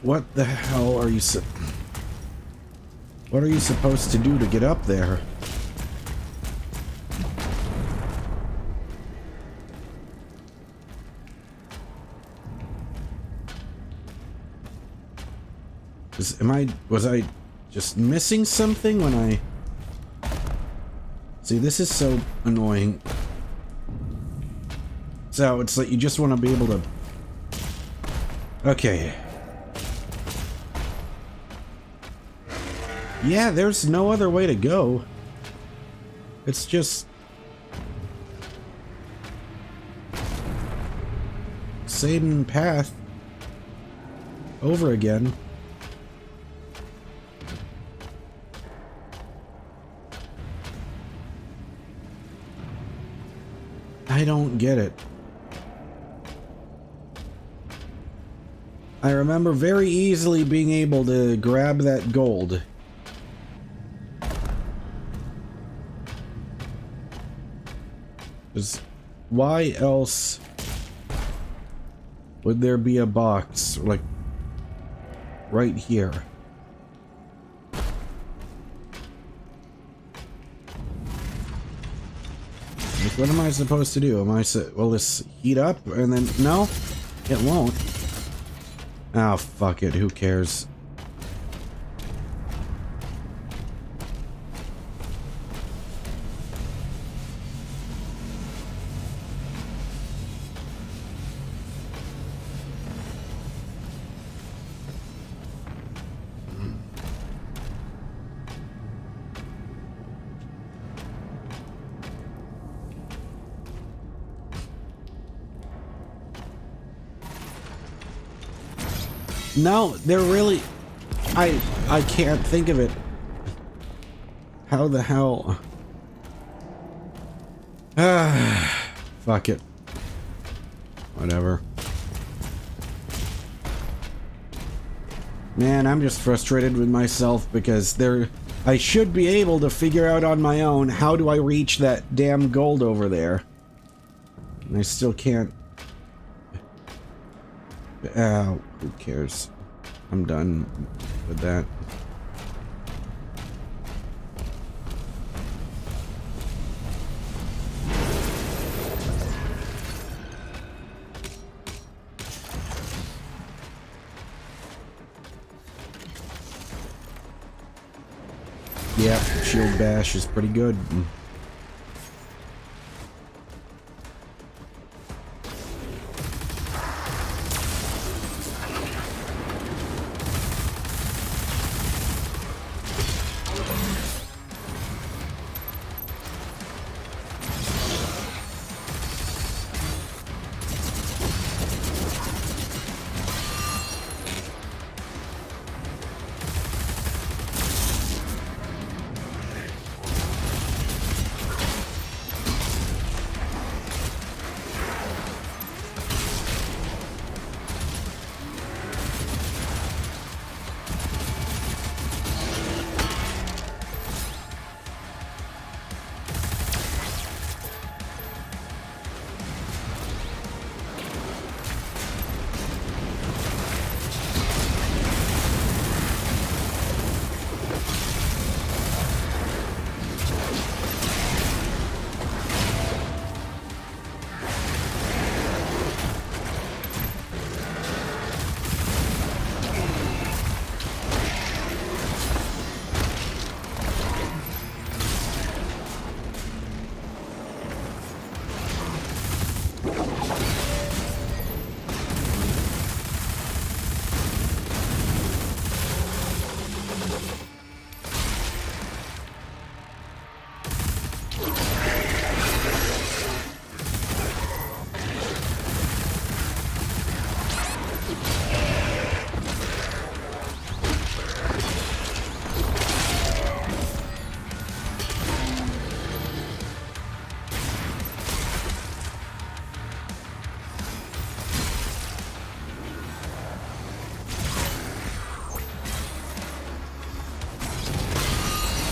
what the hell are you what are you supposed to do to get up there? Was I just missing something when I... See, this is so annoying. So it's like you just want to be able to... Okay. Yeah, there's no other way to go. It's just... same path. Over again. I don't get it. I remember very easily being able to grab that gold. Because why else would there be a box, like, right here? Like, what am I supposed to do? Will this heat up and then... No, it won't. Oh, fuck it. Who cares? No, they're really... I can't think of it. How the hell... Fuck it. Whatever. Man, I'm just frustrated with myself because I should be able to figure out on my own how do I reach that damn gold over there. And I still can't... Oh, who cares? I'm done with that. Yeah, shield bash is pretty good.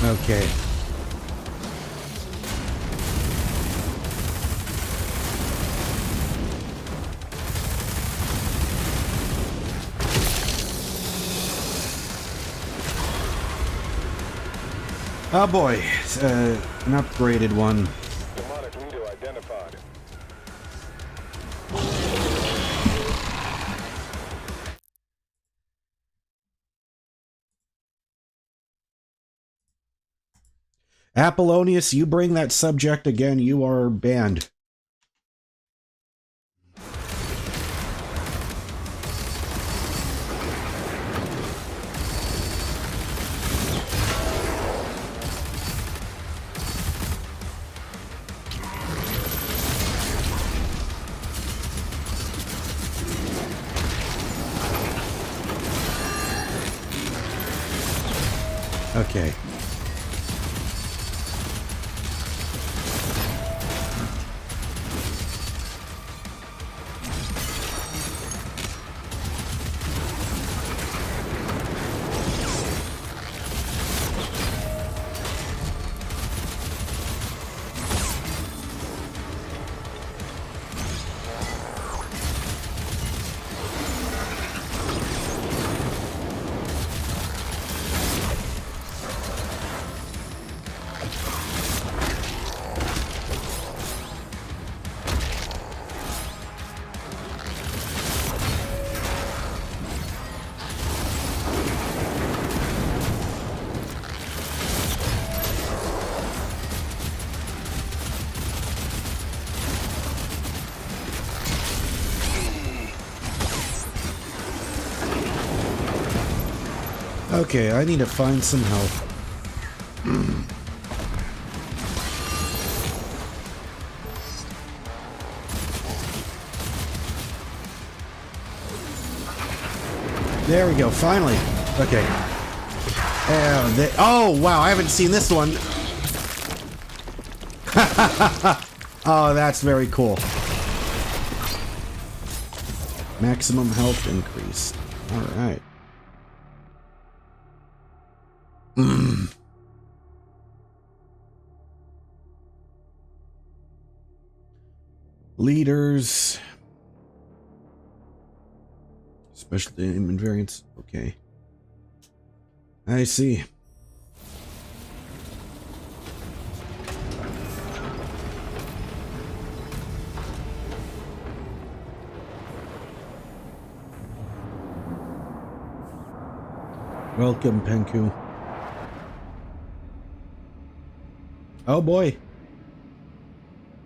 Okay. Oh boy, an upgraded one. Demonic leader identified. Apollonius, you bring that subject again, you are banned. Okay. Okay, I need to find some help. There we go, finally. Okay. Oh, wow, I haven't seen this one. Oh, that's very cool. Maximum health increase. Alright. Leaders. Special aim variants. Okay. I see. Welcome, Penku. Oh boy.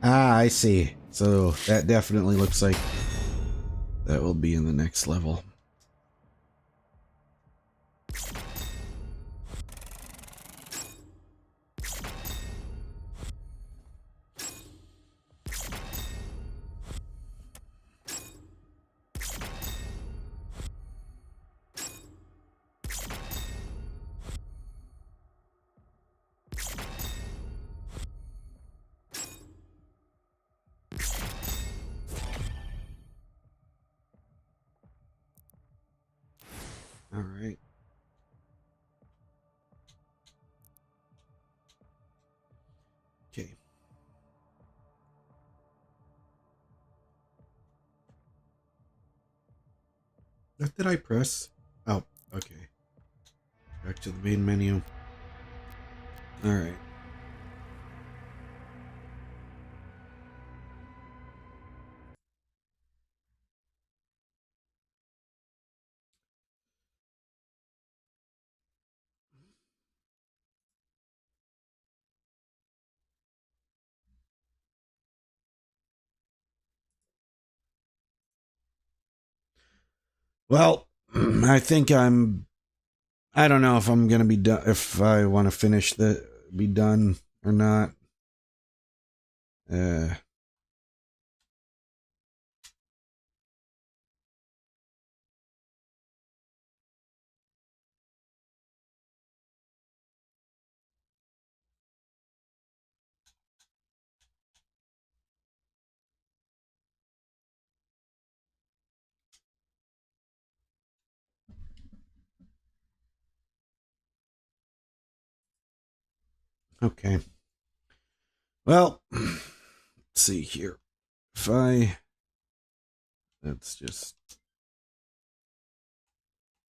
Ah, I see. So that definitely looks like that will be in the next level. All right. Okay. What did I press? Oh, okay. Back to the main menu. All right. Well, I think I don't know if I'm gonna be done, if I want to finish be done or not. Uh, Okay. Well, let's see here. Let's just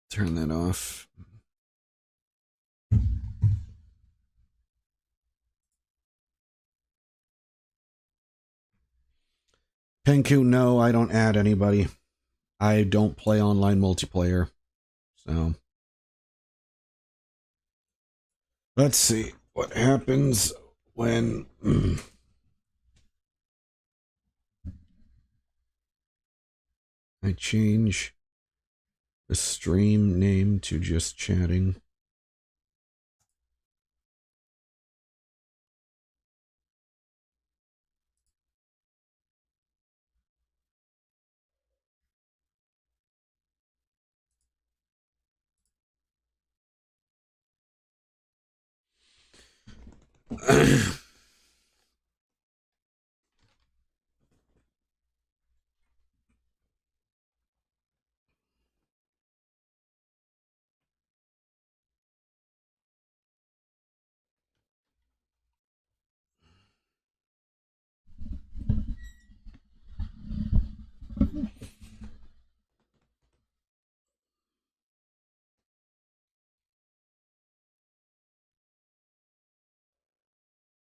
turn that off. Penku, no, I don't add anybody. I don't play online multiplayer. So let's see what happens when I change the stream name to just chatting.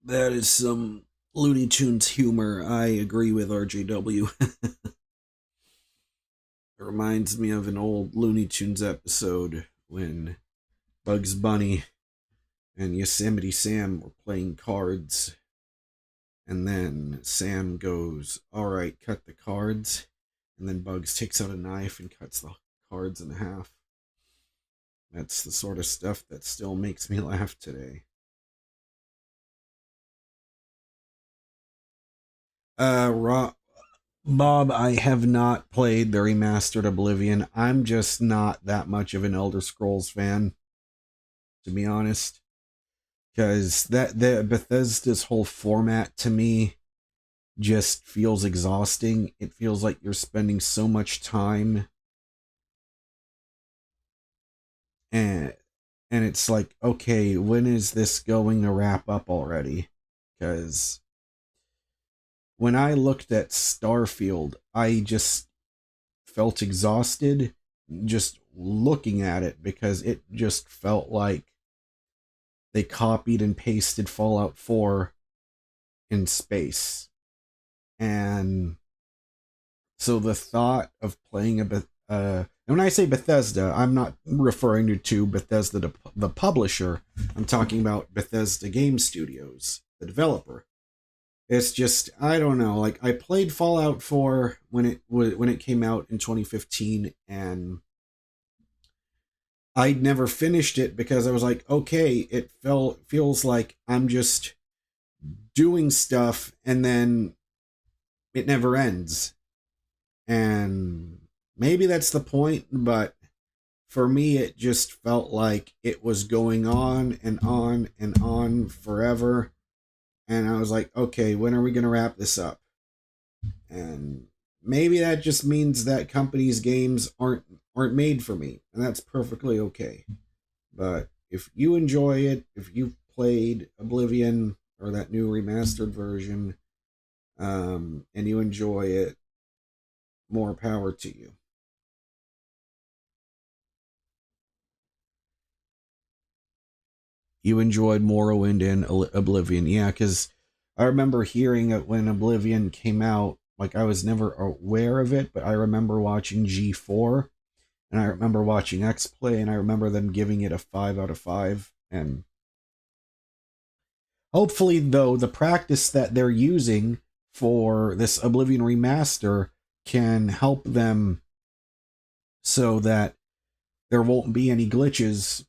That is some Looney Tunes humor. I agree with RJW. It reminds me of an old Looney Tunes episode when Bugs Bunny and Yosemite Sam were playing cards. And then Sam goes, "All right, cut the cards." And then Bugs takes out a knife and cuts the cards in half. That's the sort of stuff that still makes me laugh today. Bob, I have not played the remastered Oblivion. I'm just not that much of an Elder Scrolls fan, to be honest. Because the Bethesda's whole format to me just feels exhausting. It feels like you're spending so much time and it's like, okay, when is this going to wrap up already? Because when I looked at Starfield, I just felt exhausted just looking at it, because it just felt like they copied and pasted Fallout 4 in space. And so the thought of playing and when I say Bethesda, I'm not referring to Bethesda, the publisher. I'm talking about Bethesda Game Studios, the developer. It's just, I don't know. Like, I played Fallout 4 when it came out in 2015, and I'd never finished it because I was like, okay, it feels like I'm just doing stuff and then it never ends. And maybe that's the point, but for me, it just felt like it was going on and on and on forever. And I was like, okay, when are we going to wrap this up? And maybe that just means that companies' games aren't made for me, and that's perfectly okay. But if you enjoy it, if you've played Oblivion or that new remastered version, and you enjoy it, more power to you. You enjoyed Morrowind and Oblivion, yeah, because I remember hearing it when Oblivion came out. Like, I was never aware of it, but I remember watching G4, and I remember watching XPlay, and I remember them giving it a 5 out of 5. And hopefully, though, the practice that they're using for this Oblivion remaster can help them so that there won't be any glitches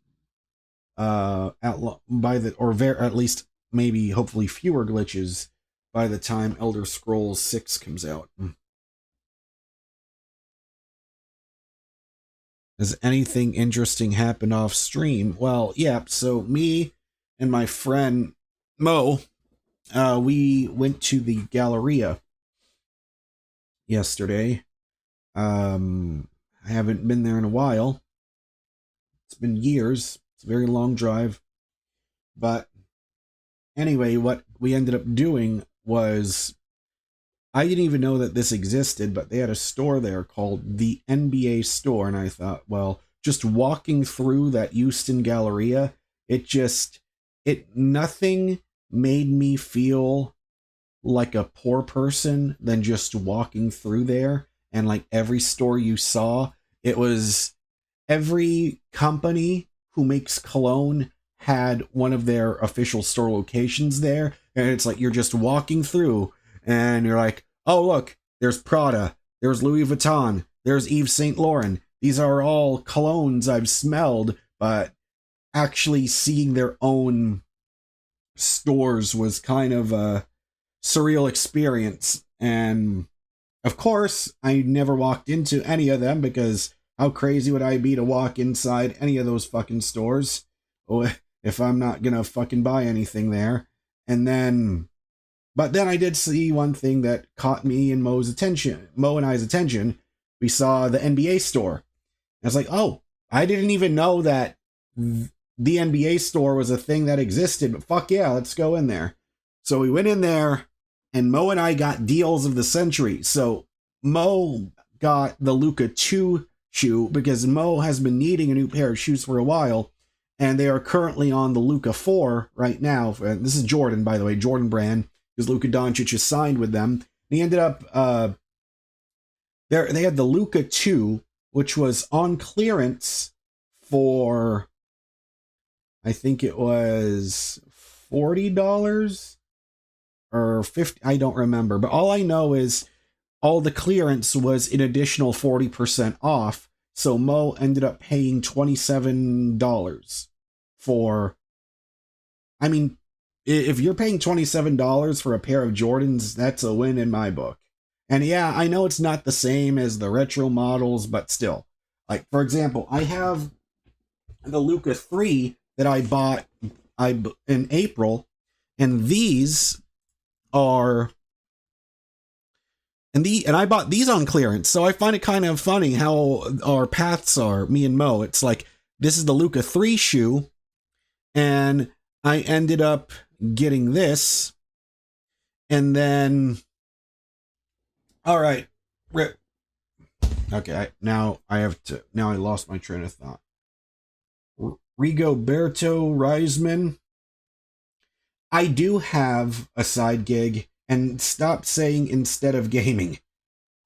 at least maybe hopefully fewer glitches by the time Elder Scrolls 6 comes out. Has anything interesting happened off stream? Well, yeah, so me and my friend Mo, we went to the Galleria yesterday. I haven't been there in a while. It's been years. It's a very long drive. But Anyway, what we ended up doing was, I didn't even know that this existed, but they had a store there called the NBA store, and I thought, well, just walking through that Houston Galleria, nothing made me feel like a poor person than just walking through there. And like every store you saw, it was every company who makes cologne had one of their official store locations there. And it's like you're just walking through and you're like, oh, look, there's Prada, there's Louis Vuitton, there's Yves Saint Laurent. These are all colognes I've smelled, but actually seeing their own stores was kind of a surreal experience. And of course, I never walked into any of them because how crazy would I be to walk inside any of those fucking stores if I'm not gonna fucking buy anything there? But then I did see one thing that caught me and Mo and I's attention. We saw the NBA store. I was like, oh, I didn't even know that the NBA store was a thing that existed, but fuck yeah, let's go in there. So we went in there, and Mo and I got deals of the century. So Mo got the Luka 2 shoe because Mo has been needing a new pair of shoes for a while, and they are currently on the Luka 4 right now. This is Jordan, by the way, Jordan brand, because Luka Doncic is signed with them. And he ended up, they had the Luka 2, which was on clearance for, I think it was $40 or $50, I don't remember. But all I know is all the clearance was an additional 40% off. So Mo ended up paying $27 for, I mean, if you're paying $27 for a pair of Jordans, that's a win in my book. And yeah, I know it's not the same as the retro models, but still. Like, for example, I have the Luka 3 that I bought in April, and these are... And I bought these on clearance, so I find it kind of funny how our paths are, me and Mo. It's like, this is the Luka 3 shoe, and I ended up getting this, and then... Alright, Rip. Okay, now I lost my train of thought. Rigoberto Reisman. I do have a side gig, and stop saying instead of gaming.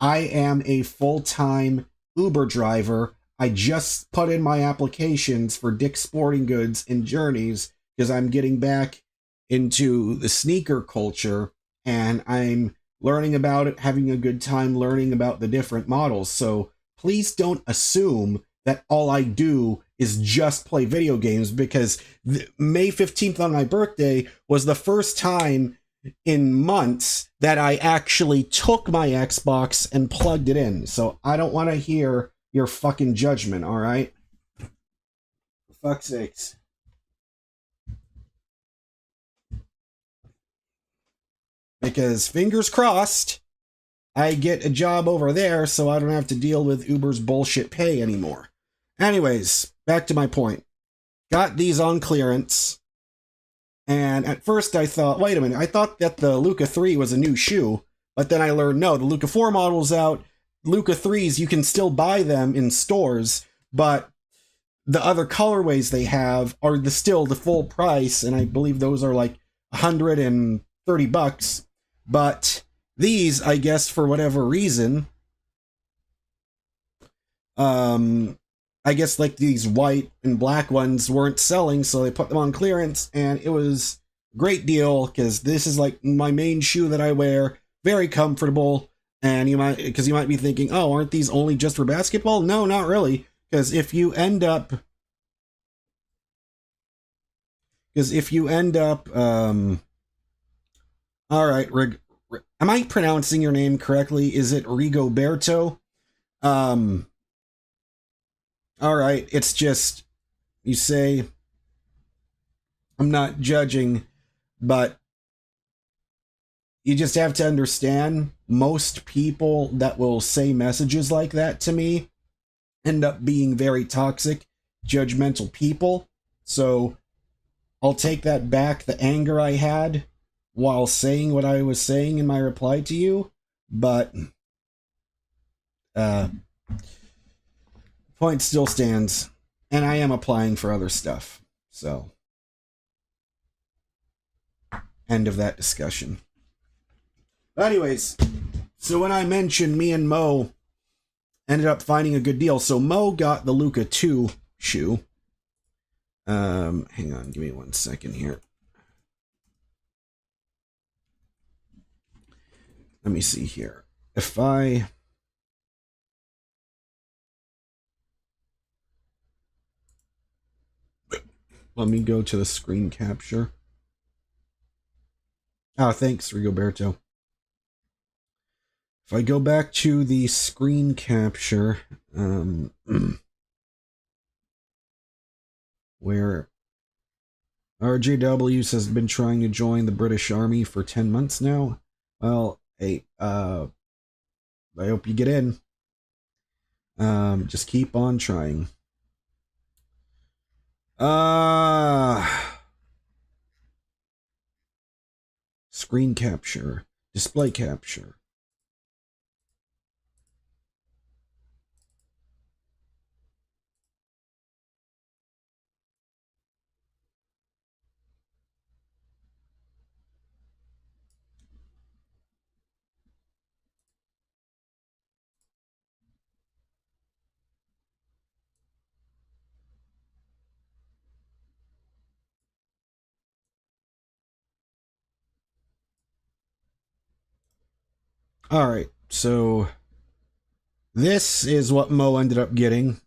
I am a full-time Uber driver. I just put in my applications for Dick's Sporting Goods and Journeys because I'm getting back into the sneaker culture, and I'm learning about it, having a good time learning about the different models. So please don't assume that all I do is just play video games, because May 15th on my birthday was the first time in months that I actually took my Xbox and plugged it in. So I don't want to hear your fucking judgment, alright? For fuck's sakes. Because fingers crossed, I get a job over there so I don't have to deal with Uber's bullshit pay anymore. Anyways, back to my point. Got these on clearance. And at first I thought, wait a minute, I thought that the Luka 3 was a new shoe, but then I learned, no, the Luka 4 model's out. Luka 3s, you can still buy them in stores, but the other colorways they have are still the full price, and I believe those are like $130. But these, I guess, for whatever reason, I guess like these white and black ones weren't selling, so they put them on clearance, and it was a great deal because this is like my main shoe that I wear, very comfortable. And you might be thinking, oh, aren't these only just for basketball? No, not really, because if you end up, all right, am I pronouncing your name correctly? Is it Rigoberto? All right, it's just, you say, I'm not judging, but you just have to understand, most people that will say messages like that to me end up being very toxic, judgmental people. So I'll take that back, the anger I had while saying what I was saying in my reply to you, but point still stands, and I am applying for other stuff. So, end of that discussion. Anyways, so when I mentioned me and Mo ended up finding a good deal, so Mo got the Luca 2 shoe. Hang on, give me 1 second here. Let me see here. If I... Let me go to the screen capture. Oh, thanks, Rigoberto. If I go back to the screen capture, where RJW has been trying to join the British Army for 10 months now. Well, hey, I hope you get in. Just keep on trying. Screen capture, display capture. All right, so this is what Mo ended up getting.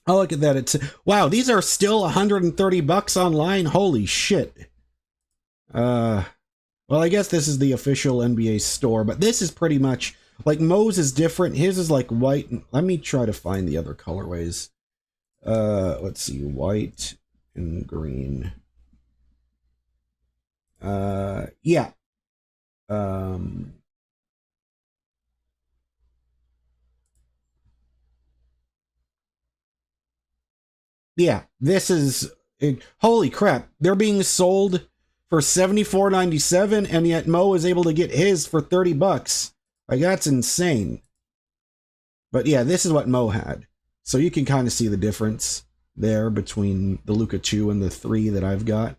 Oh, look at that. It's wow, these are still 130 bucks online. Holy shit. Well, I guess this is the official NBA store, but this is pretty much like Mo's is different. His is like white. Let me try to find the other colorways. Let's see, white and green. Yeah. Yeah, this is holy crap. They're being sold for $74.97, and yet Mo is able to get his for 30 bucks. Like, that's insane. But yeah, this is what Mo had. So you can kind of see the difference there between the Luca 2 and the 3 that I've got.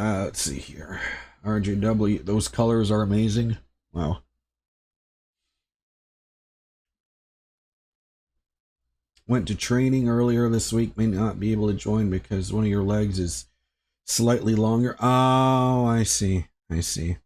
Let's see here. RJW, those colors are amazing. Wow. Went to training earlier this week, may not be able to join because one of your legs is slightly longer. Oh, I see. I see.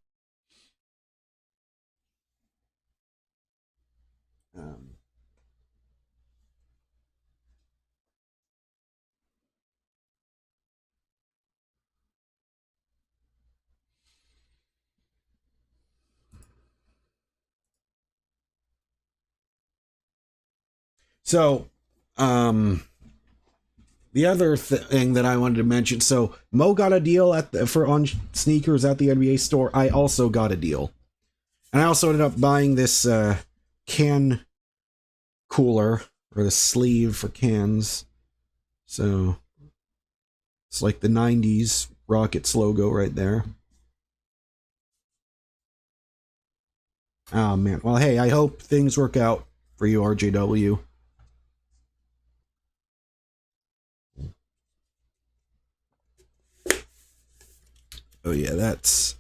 So, the other thing that I wanted to mention, so Mo got a deal at on sneakers at the NBA store. I also got a deal, and I also ended up buying this can cooler or the sleeve for cans. So it's like the '90s Rockets logo right there. Oh man, well hey, I hope things work out for you, RJW. Oh yeah, that's...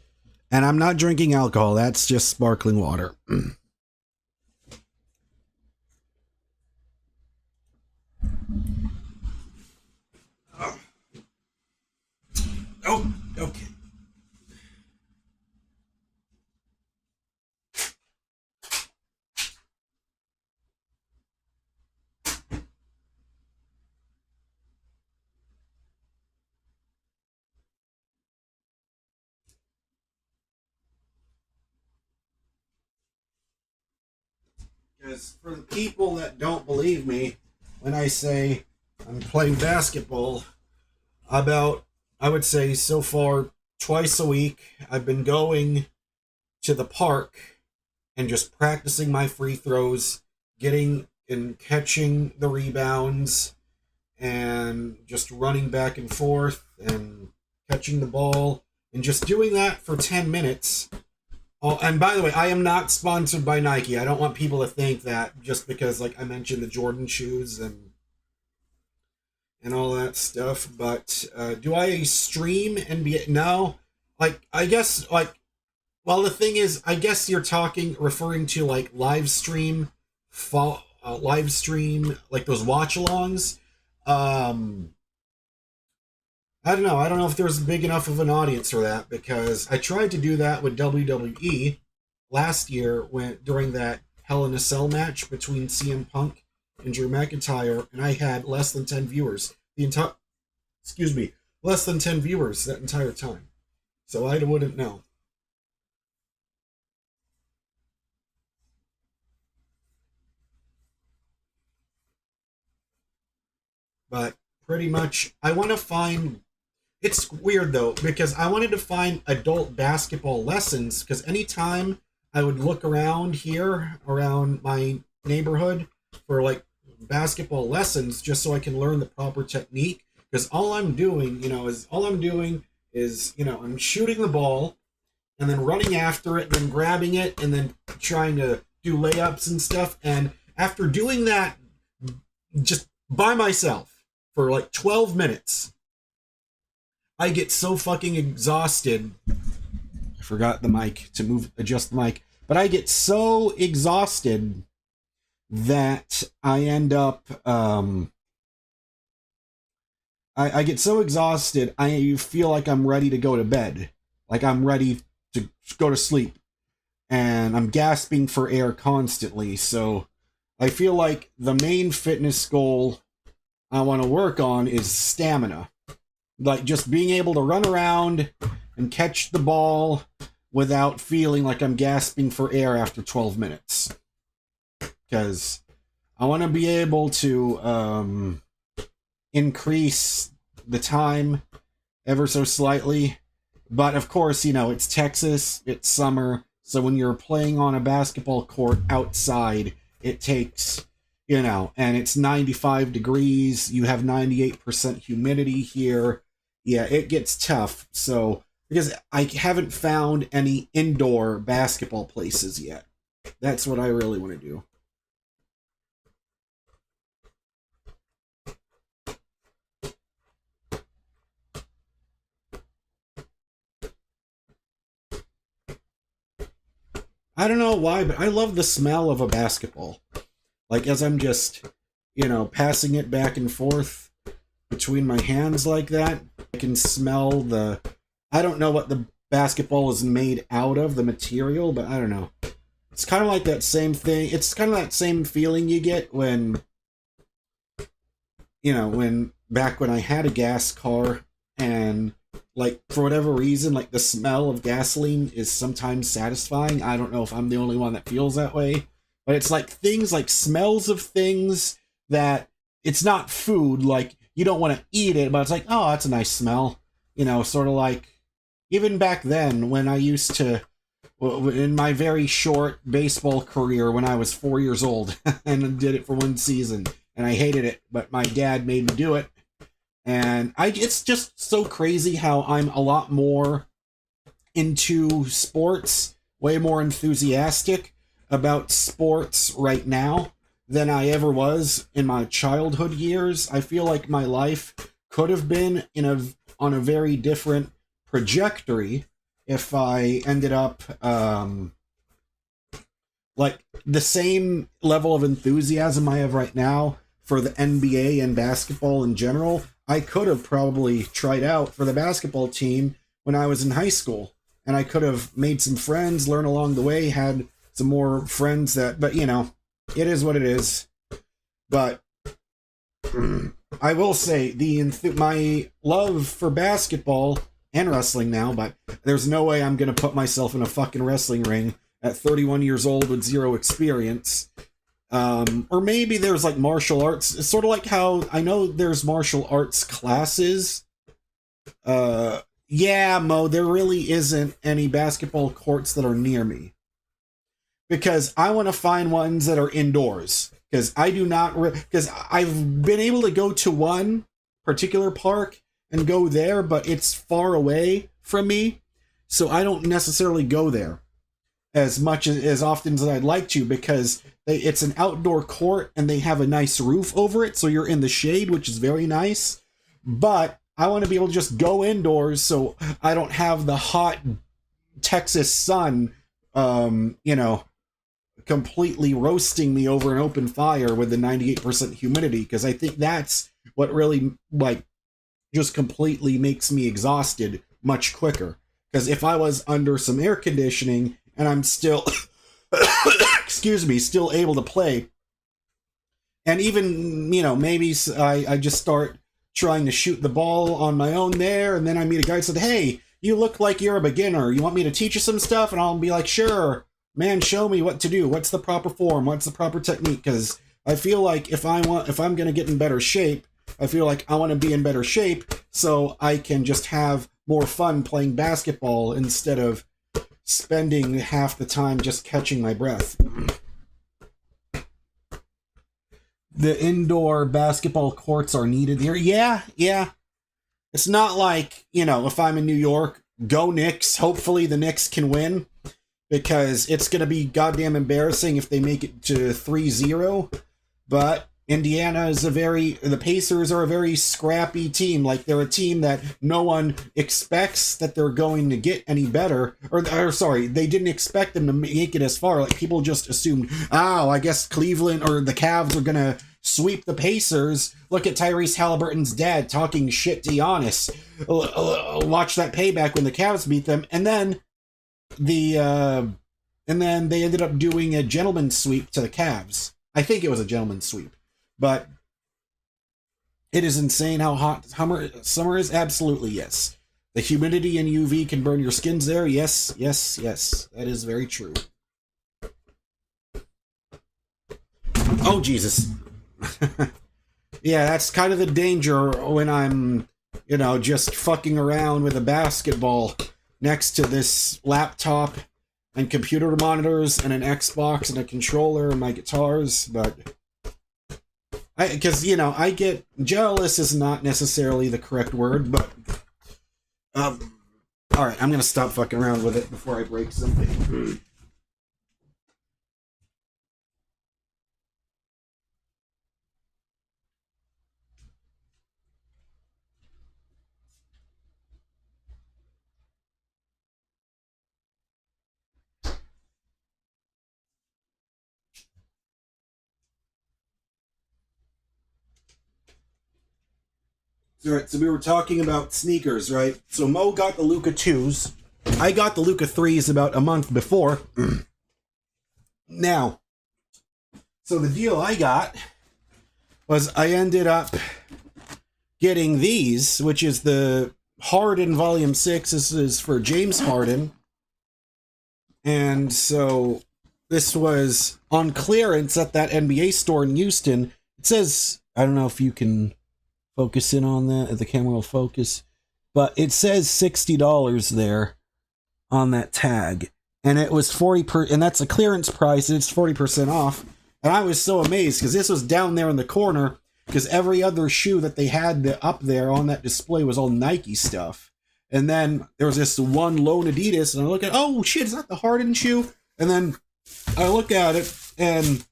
And I'm not drinking alcohol, that's just sparkling water. Oh, okay. Because for the people that don't believe me, when I say I'm playing basketball, about, I would say so far, twice a week, I've been going to the park and just practicing my free throws, getting and catching the rebounds, and just running back and forth and catching the ball, and just doing that for 10 minutes. Oh, and by the way, I am not sponsored by Nike. I don't want people to think that just because, like, I mentioned the Jordan shoes and all that stuff. But do I stream NBA? No. Like, I guess, like, well, the thing is, I guess you're referring to, like, live stream, like those watch-alongs. I don't know. I don't know if there's big enough of an audience for that, because I tried to do that with WWE last year during that Hell in a Cell match between CM Punk and Drew McIntyre, and I had less than 10 viewers. Less than 10 viewers that entire time. So I wouldn't know. But pretty much, I want to find... It's weird, though, because I wanted to find adult basketball lessons, because anytime I would look around here, around my neighborhood, for, like, basketball lessons, just so I can learn the proper technique, because all I'm doing is, I'm shooting the ball, and then running after it, and then grabbing it, and then trying to do layups and stuff, and after doing that just by myself for, like, 12 minutes... I get so fucking exhausted. I forgot the mic to adjust the mic. But I get so exhausted that I end up, I get so exhausted, I feel like I'm ready to go to bed. Like I'm ready to go to sleep. And I'm gasping for air constantly. So I feel like the main fitness goal I want to work on is stamina. Like, just being able to run around and catch the ball without feeling like I'm gasping for air after 12 minutes. Because I want to be able to increase the time ever so slightly. But, of course, it's Texas, it's summer, so when you're playing on a basketball court outside, it takes... and it's 95 degrees, you have 98% humidity here. Yeah, it gets tough. So, because I haven't found any indoor basketball places yet. That's what I really want to do. I don't know why, but I love the smell of a basketball. Like, as I'm just, passing it back and forth between my hands like that, I can smell I don't know what the basketball is made out of, the material, but I don't know. It's kind of like that same thing. It's kind of that same feeling you get when, back when I had a gas car, and, like, for whatever reason, like, the smell of gasoline is sometimes satisfying. I don't know if I'm the only one that feels that way. But it's like things, like smells of things that it's not food, like you don't want to eat it, but it's like, oh, that's a nice smell. Sort of like, even back then when I used to, in my very short baseball career when I was 4 years old and did it for one season, and I hated it, but my dad made me do it. And it's just so crazy how I'm a lot more into sports, way more enthusiastic about sports right now than I ever was in my childhood years. I feel like my life could have been on a very different trajectory if I ended up like the same level of enthusiasm I have right now for the NBA and basketball in general. I could have probably tried out for the basketball team when I was in high school, and I could have made some friends, learn along the way, had some more friends but it is what it is. But I will say my love for basketball and wrestling now, but there's no way I'm going to put myself in a fucking wrestling ring at 31 years old with zero experience. Or maybe there's like martial arts. It's sort of like how I know there's martial arts classes. Yeah, Mo, there really isn't any basketball courts that are near me. Because I want to find ones that are indoors. Because I do not... Because I've been able to go to one particular park and go there, but it's far away from me. So I don't necessarily go there as much as often as I'd like to, because it's an outdoor court and they have a nice roof over it, so you're in the shade, which is very nice. But I want to be able to just go indoors so I don't have the hot Texas sun, you know, completely roasting me over an open fire with the 98% humidity, because I think that's what really, like, just completely makes me exhausted much quicker. Because if I was under some air conditioning and I'm still, excuse me, still able to play, and even, you know, maybe I just start trying to shoot the ball on my own there, and then I meet a guy who said, hey, you look like you're a beginner. You want me to teach you some stuff? And I'll be like, sure. Man, show me what to do. What's the proper form? What's the proper technique? Because I feel like if I'm going to get in better shape, I feel like I want to be in better shape so I can just have more fun playing basketball instead of spending half the time just catching my breath. The indoor basketball courts are needed here. Yeah. It's not like, you know, if I'm in New York, go Knicks. Hopefully the Knicks can win, because it's going to be goddamn embarrassing if they make it to 3-0. But Indiana is the Pacers are a very scrappy team. Like, they're a team that no one expects that they're going to get any better. Or sorry, they didn't expect them to make it as far. Like, people just assumed, oh, I guess Cleveland or the Cavs are going to sweep the Pacers. Look at Tyrese Halliburton's dad talking shit to Giannis. Watch that payback when the Cavs beat them. And then they ended up doing a gentleman's sweep to the Cavs. I think it was a gentleman's sweep. But it is insane how hot summer is. Absolutely, yes. The humidity and UV can burn your skins there. Yes. That is very true. Oh, Jesus. Yeah, that's kind of the danger when I'm, you know, just fucking around with a basketball next to this laptop and computer monitors and an Xbox and a controller and my guitars. But because, you know, I get jealous is not necessarily the correct word, but all right, I'm gonna stop fucking around with it before I break something. Alright, so we were talking about sneakers, right? So Mo got the Luka 2s. I got the Luka 3s about a month before. Now, so the deal I got was I ended up getting these, which is the Harden Volume 6. This is for James Harden. And so this was on clearance at that NBA store in Houston. It says, I don't know if you can focus in on that, if the camera will focus, but it says $60 there on that tag, and it was 40%, and that's a clearance price, and it's 40% off. And I was so amazed because this was down there in the corner, because every other shoe that they had up there on that display was all Nike stuff. And then there was this one lone Adidas, and I look at, oh shit, is that the Harden shoe? And then I look at it, and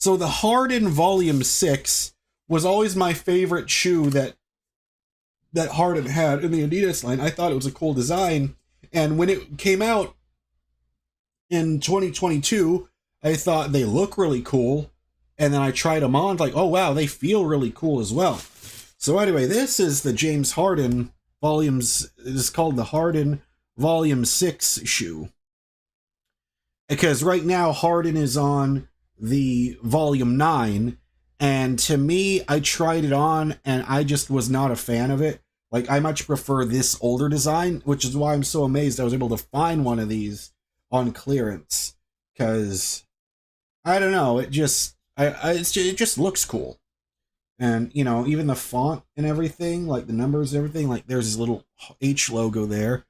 so the Harden Volume 6 was always my favorite shoe that Harden had in the Adidas line. I thought it was a cool design. And when it came out in 2022, I thought they look really cool. And then I tried them on, like, oh wow, they feel really cool as well. So anyway, this is the James Harden volumes. It is called the Harden Volume 6 shoe. Because right now Harden is on the Volume 9. And to me, I tried it on, and I just was not a fan of it. Like, I much prefer this older design, which is why I'm so amazed I was able to find one of these on clearance. Because I don't know. It just, it just looks cool. And, you know, even the font and everything, like the numbers and everything, like there's this little H logo there.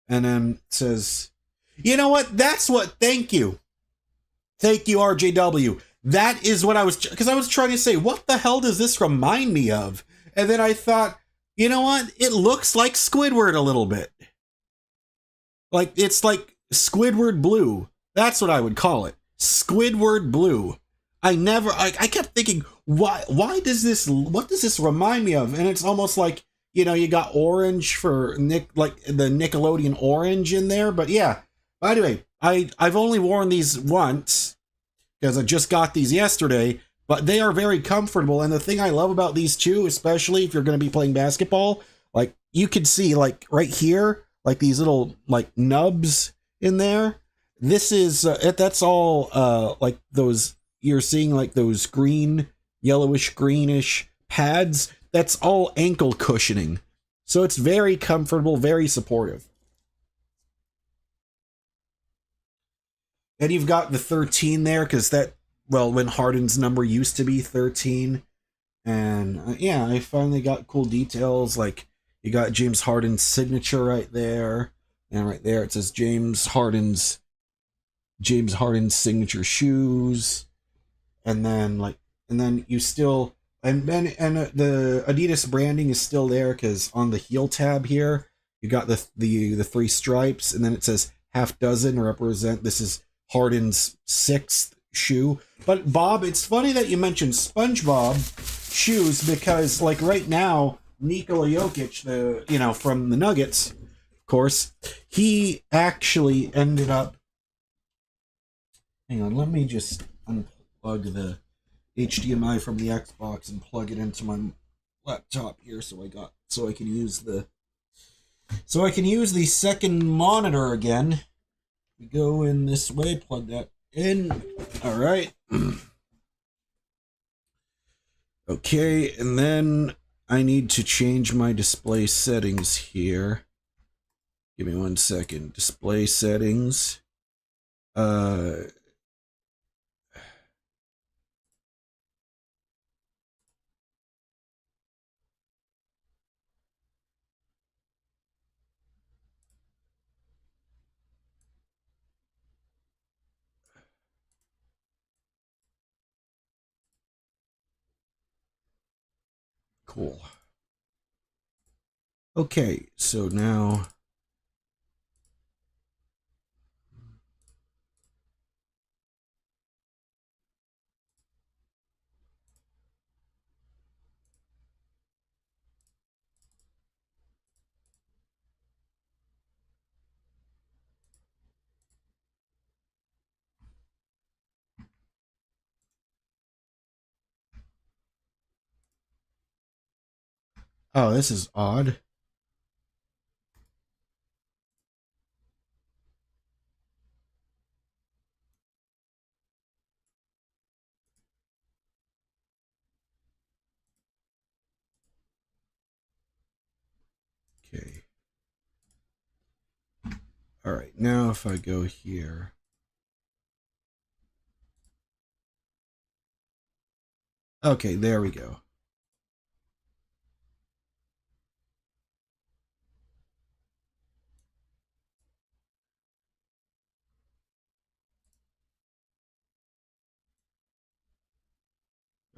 And then it says, you know what? That's what, thank you. Thank you, RJW. That is what I was, because I was trying to say, what the hell does this remind me of? And then I thought, you know what? It looks like Squidward a little bit. Like, it's like Squidward Blue. That's what I would call it. Squidward Blue. I kept thinking, why does this, what does this remind me of? And it's almost like, you know, you got orange for like the Nickelodeon orange in there. But yeah, anyway, I've only worn these once because I just got these yesterday, but they are very comfortable. And the thing I love about these two, especially if you're going to be playing basketball, like you can see like right here, like these little like nubs in there. This is, that's all like those, you're seeing like those green, yellowish, greenish pads. That's all ankle cushioning. So it's very comfortable, very supportive. And you've got the 13 there because that, well, when Harden's number used to be 13. And yeah, I finally got cool details. Like you got James Harden's signature right there. And right there it says James Harden's signature shoes. And then you still, and the Adidas branding is still there because on the heel tab here, you got the three stripes, and then it says half dozen represent, this is Harden's 6th shoe. But Bob, it's funny that you mentioned SpongeBob shoes because like right now, Nikola Jokic, from the Nuggets, of course, he actually ended up, hang on, let me just unplug the HDMI from the Xbox and plug it into my laptop here so I can use the second monitor again. We go in this way, plug that in. All right. Okay, and then I need to change my display settings here. Give me 1 second. Display settings. Cool. Okay, so now oh, this is odd. Okay. All right, now if I go here. Okay, there we go.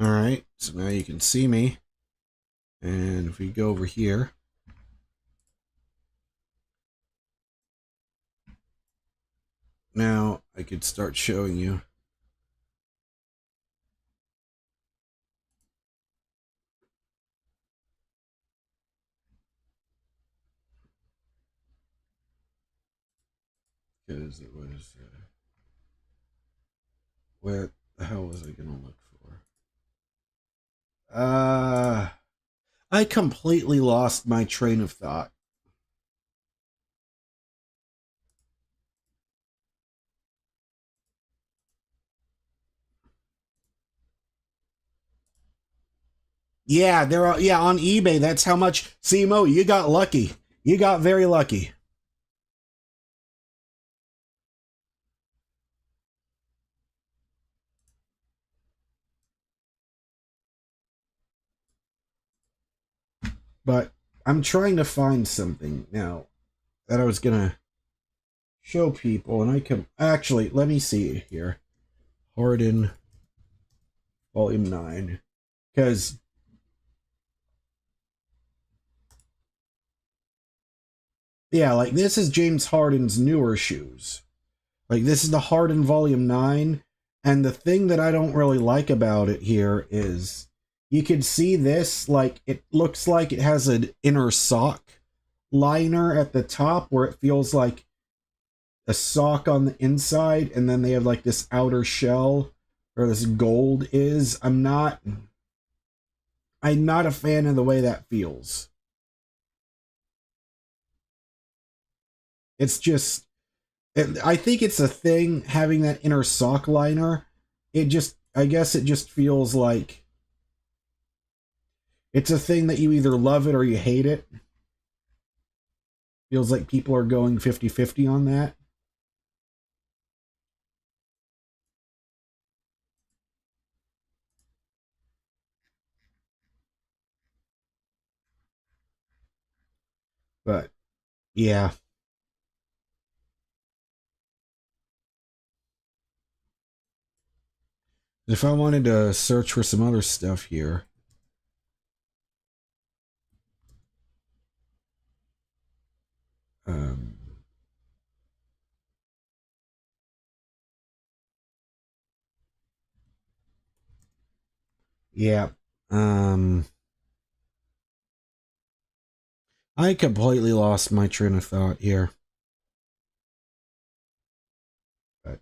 All right, so now you can see me. And if we go over here, now I could start showing you. Because it was, what the hell was I gonna look for? I completely lost my train of thought. Yeah, yeah, on eBay, that's how much. CMO, you got lucky. You got very lucky. But I'm trying to find something now that I was gonna show people, and I can actually, let me see here. Harden Volume 9. Because yeah, like this is James Harden's newer shoes. Like this is the Harden Volume 9, and the thing that I don't really like about it here is you can see this, like it looks like it has an inner sock liner at the top where it feels like a sock on the inside, and then they have like this outer shell where this gold is. I'm not a fan of the way that feels. It's just, I think it's a thing having that inner sock liner. It just, I guess it just feels like it's a thing that you either love it or you hate it. Feels like people are going 50-50 on that. But yeah. If I wanted to search for some other stuff here. Yeah. I completely lost my train of thought here. But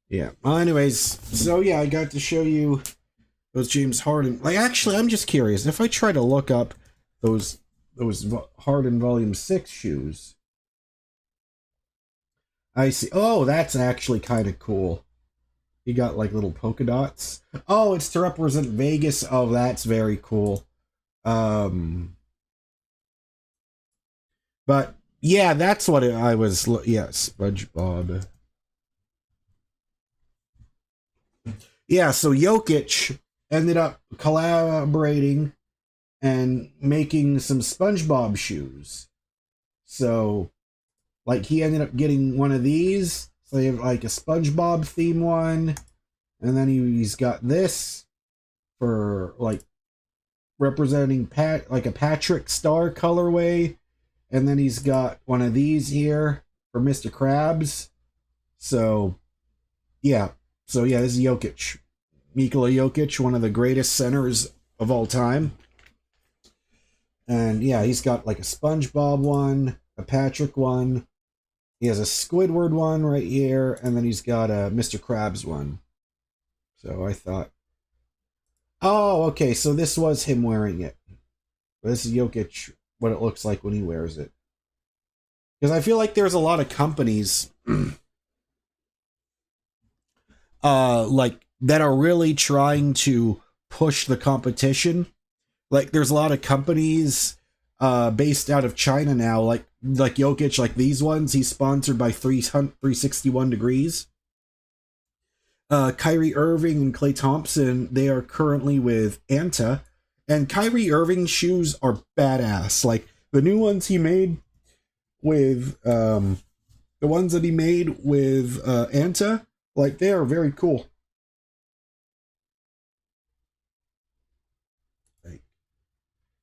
yeah. Well, anyways, so yeah, I got to show you those James Harden. Like, actually, I'm just curious. If I try to look up those Harden Volume 6 shoes, I see. Oh, that's actually kind of cool. You got like little polka dots. Oh, it's to represent Vegas. Oh, that's very cool. But yeah, that's what I was. Yeah, SpongeBob. Yeah, so Jokic ended up collaborating and making some SpongeBob shoes. So, like, he ended up getting one of these. So they have like a SpongeBob theme one, and then he's got this for like representing like a Patrick Star colorway, and then he's got one of these here for Mr. Krabs. So, yeah. So yeah, this is Jokic. Nikola Jokic, one of the greatest centers of all time. And yeah, he's got like a SpongeBob one, a Patrick one. He has a Squidward one right here, and then he's got a Mr. Krabs one. So I thought, oh, okay, so this was him wearing it. This is Jokic, what it looks like when he wears it. Because I feel like there's a lot of companies like that are really trying to push the competition. Like there's a lot of companies based out of China now, like Jokic, like these ones. He's sponsored by 361 Degrees. Kyrie Irving and Klay Thompson, they are currently with Anta, and Kyrie Irving's shoes are badass. Like the new ones he made with the ones that he made with Anta, like they are very cool.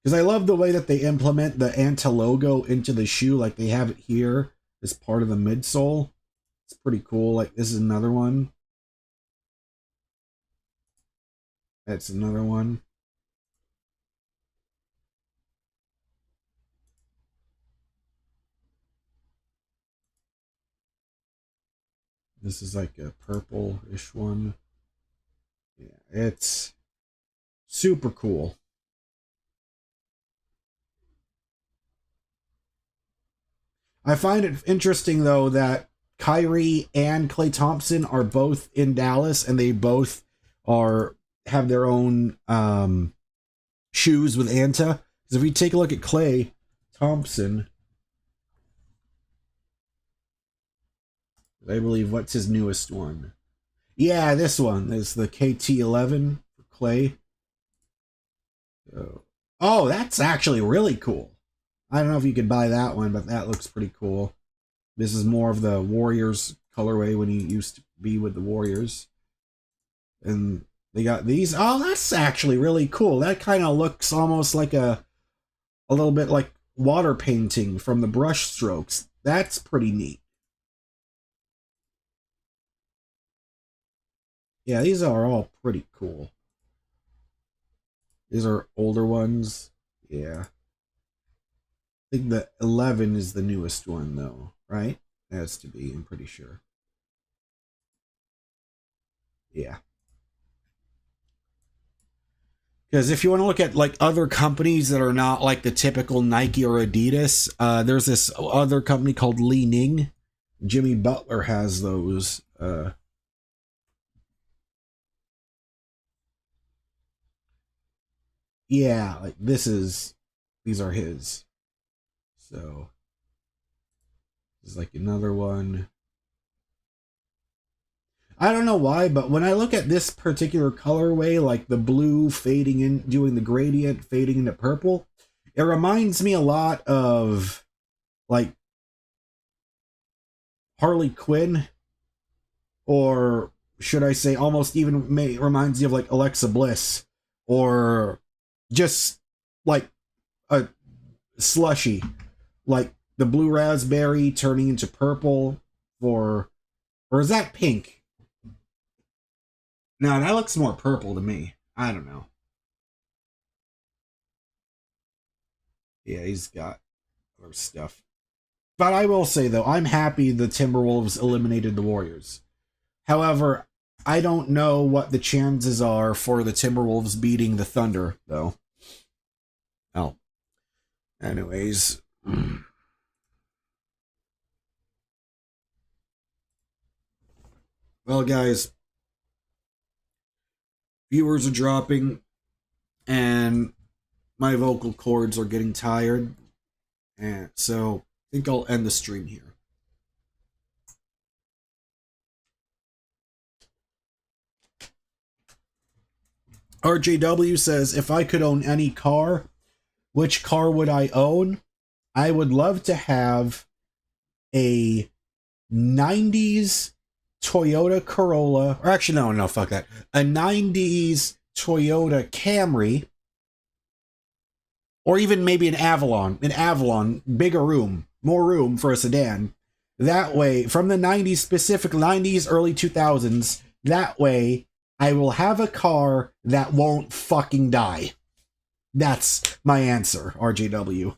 Because I love the way that they implement the Anta logo into the shoe, like they have it here as part of the midsole. It's pretty cool. Like this is another one. That's another one. This is like a purple-ish one. Yeah, it's super cool. I find it interesting, though, that Kyrie and Klay Thompson are both in Dallas, and they both have their own shoes with Anta. Because if we take a look at Klay Thompson, I believe, what's his newest one? Yeah, this one is the KT11 for Clay. Oh, that's actually really cool. I don't know if you could buy that one, but that looks pretty cool. This is more of the Warriors colorway when he used to be with the Warriors. And they got these. Oh, that's actually really cool. That kind of looks almost like a little bit like water painting from the brush strokes. That's pretty neat. Yeah, these are all pretty cool. These are older ones. Yeah. I think the 11 is the newest one, though, right? It has to be, I'm pretty sure. Yeah. Because if you want to look at like other companies that are not like the typical Nike or Adidas, there's this other company called Li Ning. Jimmy Butler has those. Yeah, like these are his. So this is like another one. I don't know why, but when I look at this particular colorway, like the blue fading in, doing the gradient, fading into purple, it reminds me a lot of like Harley Quinn, or should I say almost even reminds me of like Alexa Bliss, or just like a slushy, like the blue raspberry turning into purple, or is that pink? No, that looks more purple to me. I don't know. Yeah, he's got other stuff. But I will say, though, I'm happy the Timberwolves eliminated the Warriors. However, I don't know what the chances are for the Timberwolves beating the Thunder, though. Oh. Anyways. Well, guys, viewers are dropping, and my vocal cords are getting tired, and so I think I'll end the stream here. RJW says, if I could own any car, which car would I own? I would love to have a 90s Toyota Corolla, or actually, no, fuck that. A 90s Toyota Camry, or even maybe an Avalon, bigger room, more room for a sedan. That way, from the 90s, specific 90s, early 2000s, that way, I will have a car that won't fucking die. That's my answer, RJW.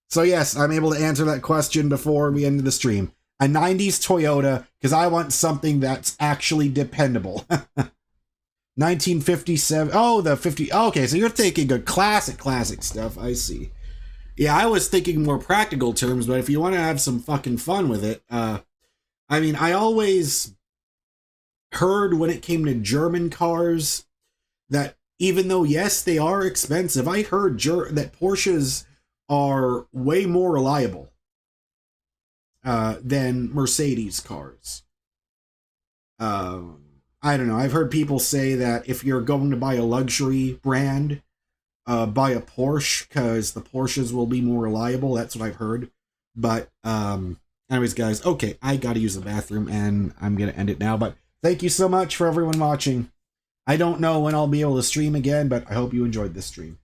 So yes, I'm able to answer that question before we end the stream. A 90s Toyota, because I want something that's actually dependable. 1957. Oh, the 50. Okay, so you're thinking of classic stuff. I see. Yeah, I was thinking more practical terms, but if you want to have some fucking fun with it, I mean, I always heard when it came to German cars that even though, yes, they are expensive, I heard that Porsches are way more reliable than Mercedes cars. I don't know. I've heard people say that if you're going to buy a luxury brand, buy a Porsche because the Porsches will be more reliable. That's what I've heard. But anyways, guys, okay, I got to use the bathroom and I'm going to end it now. But thank you so much for everyone watching. I don't know when I'll be able to stream again, but I hope you enjoyed this stream.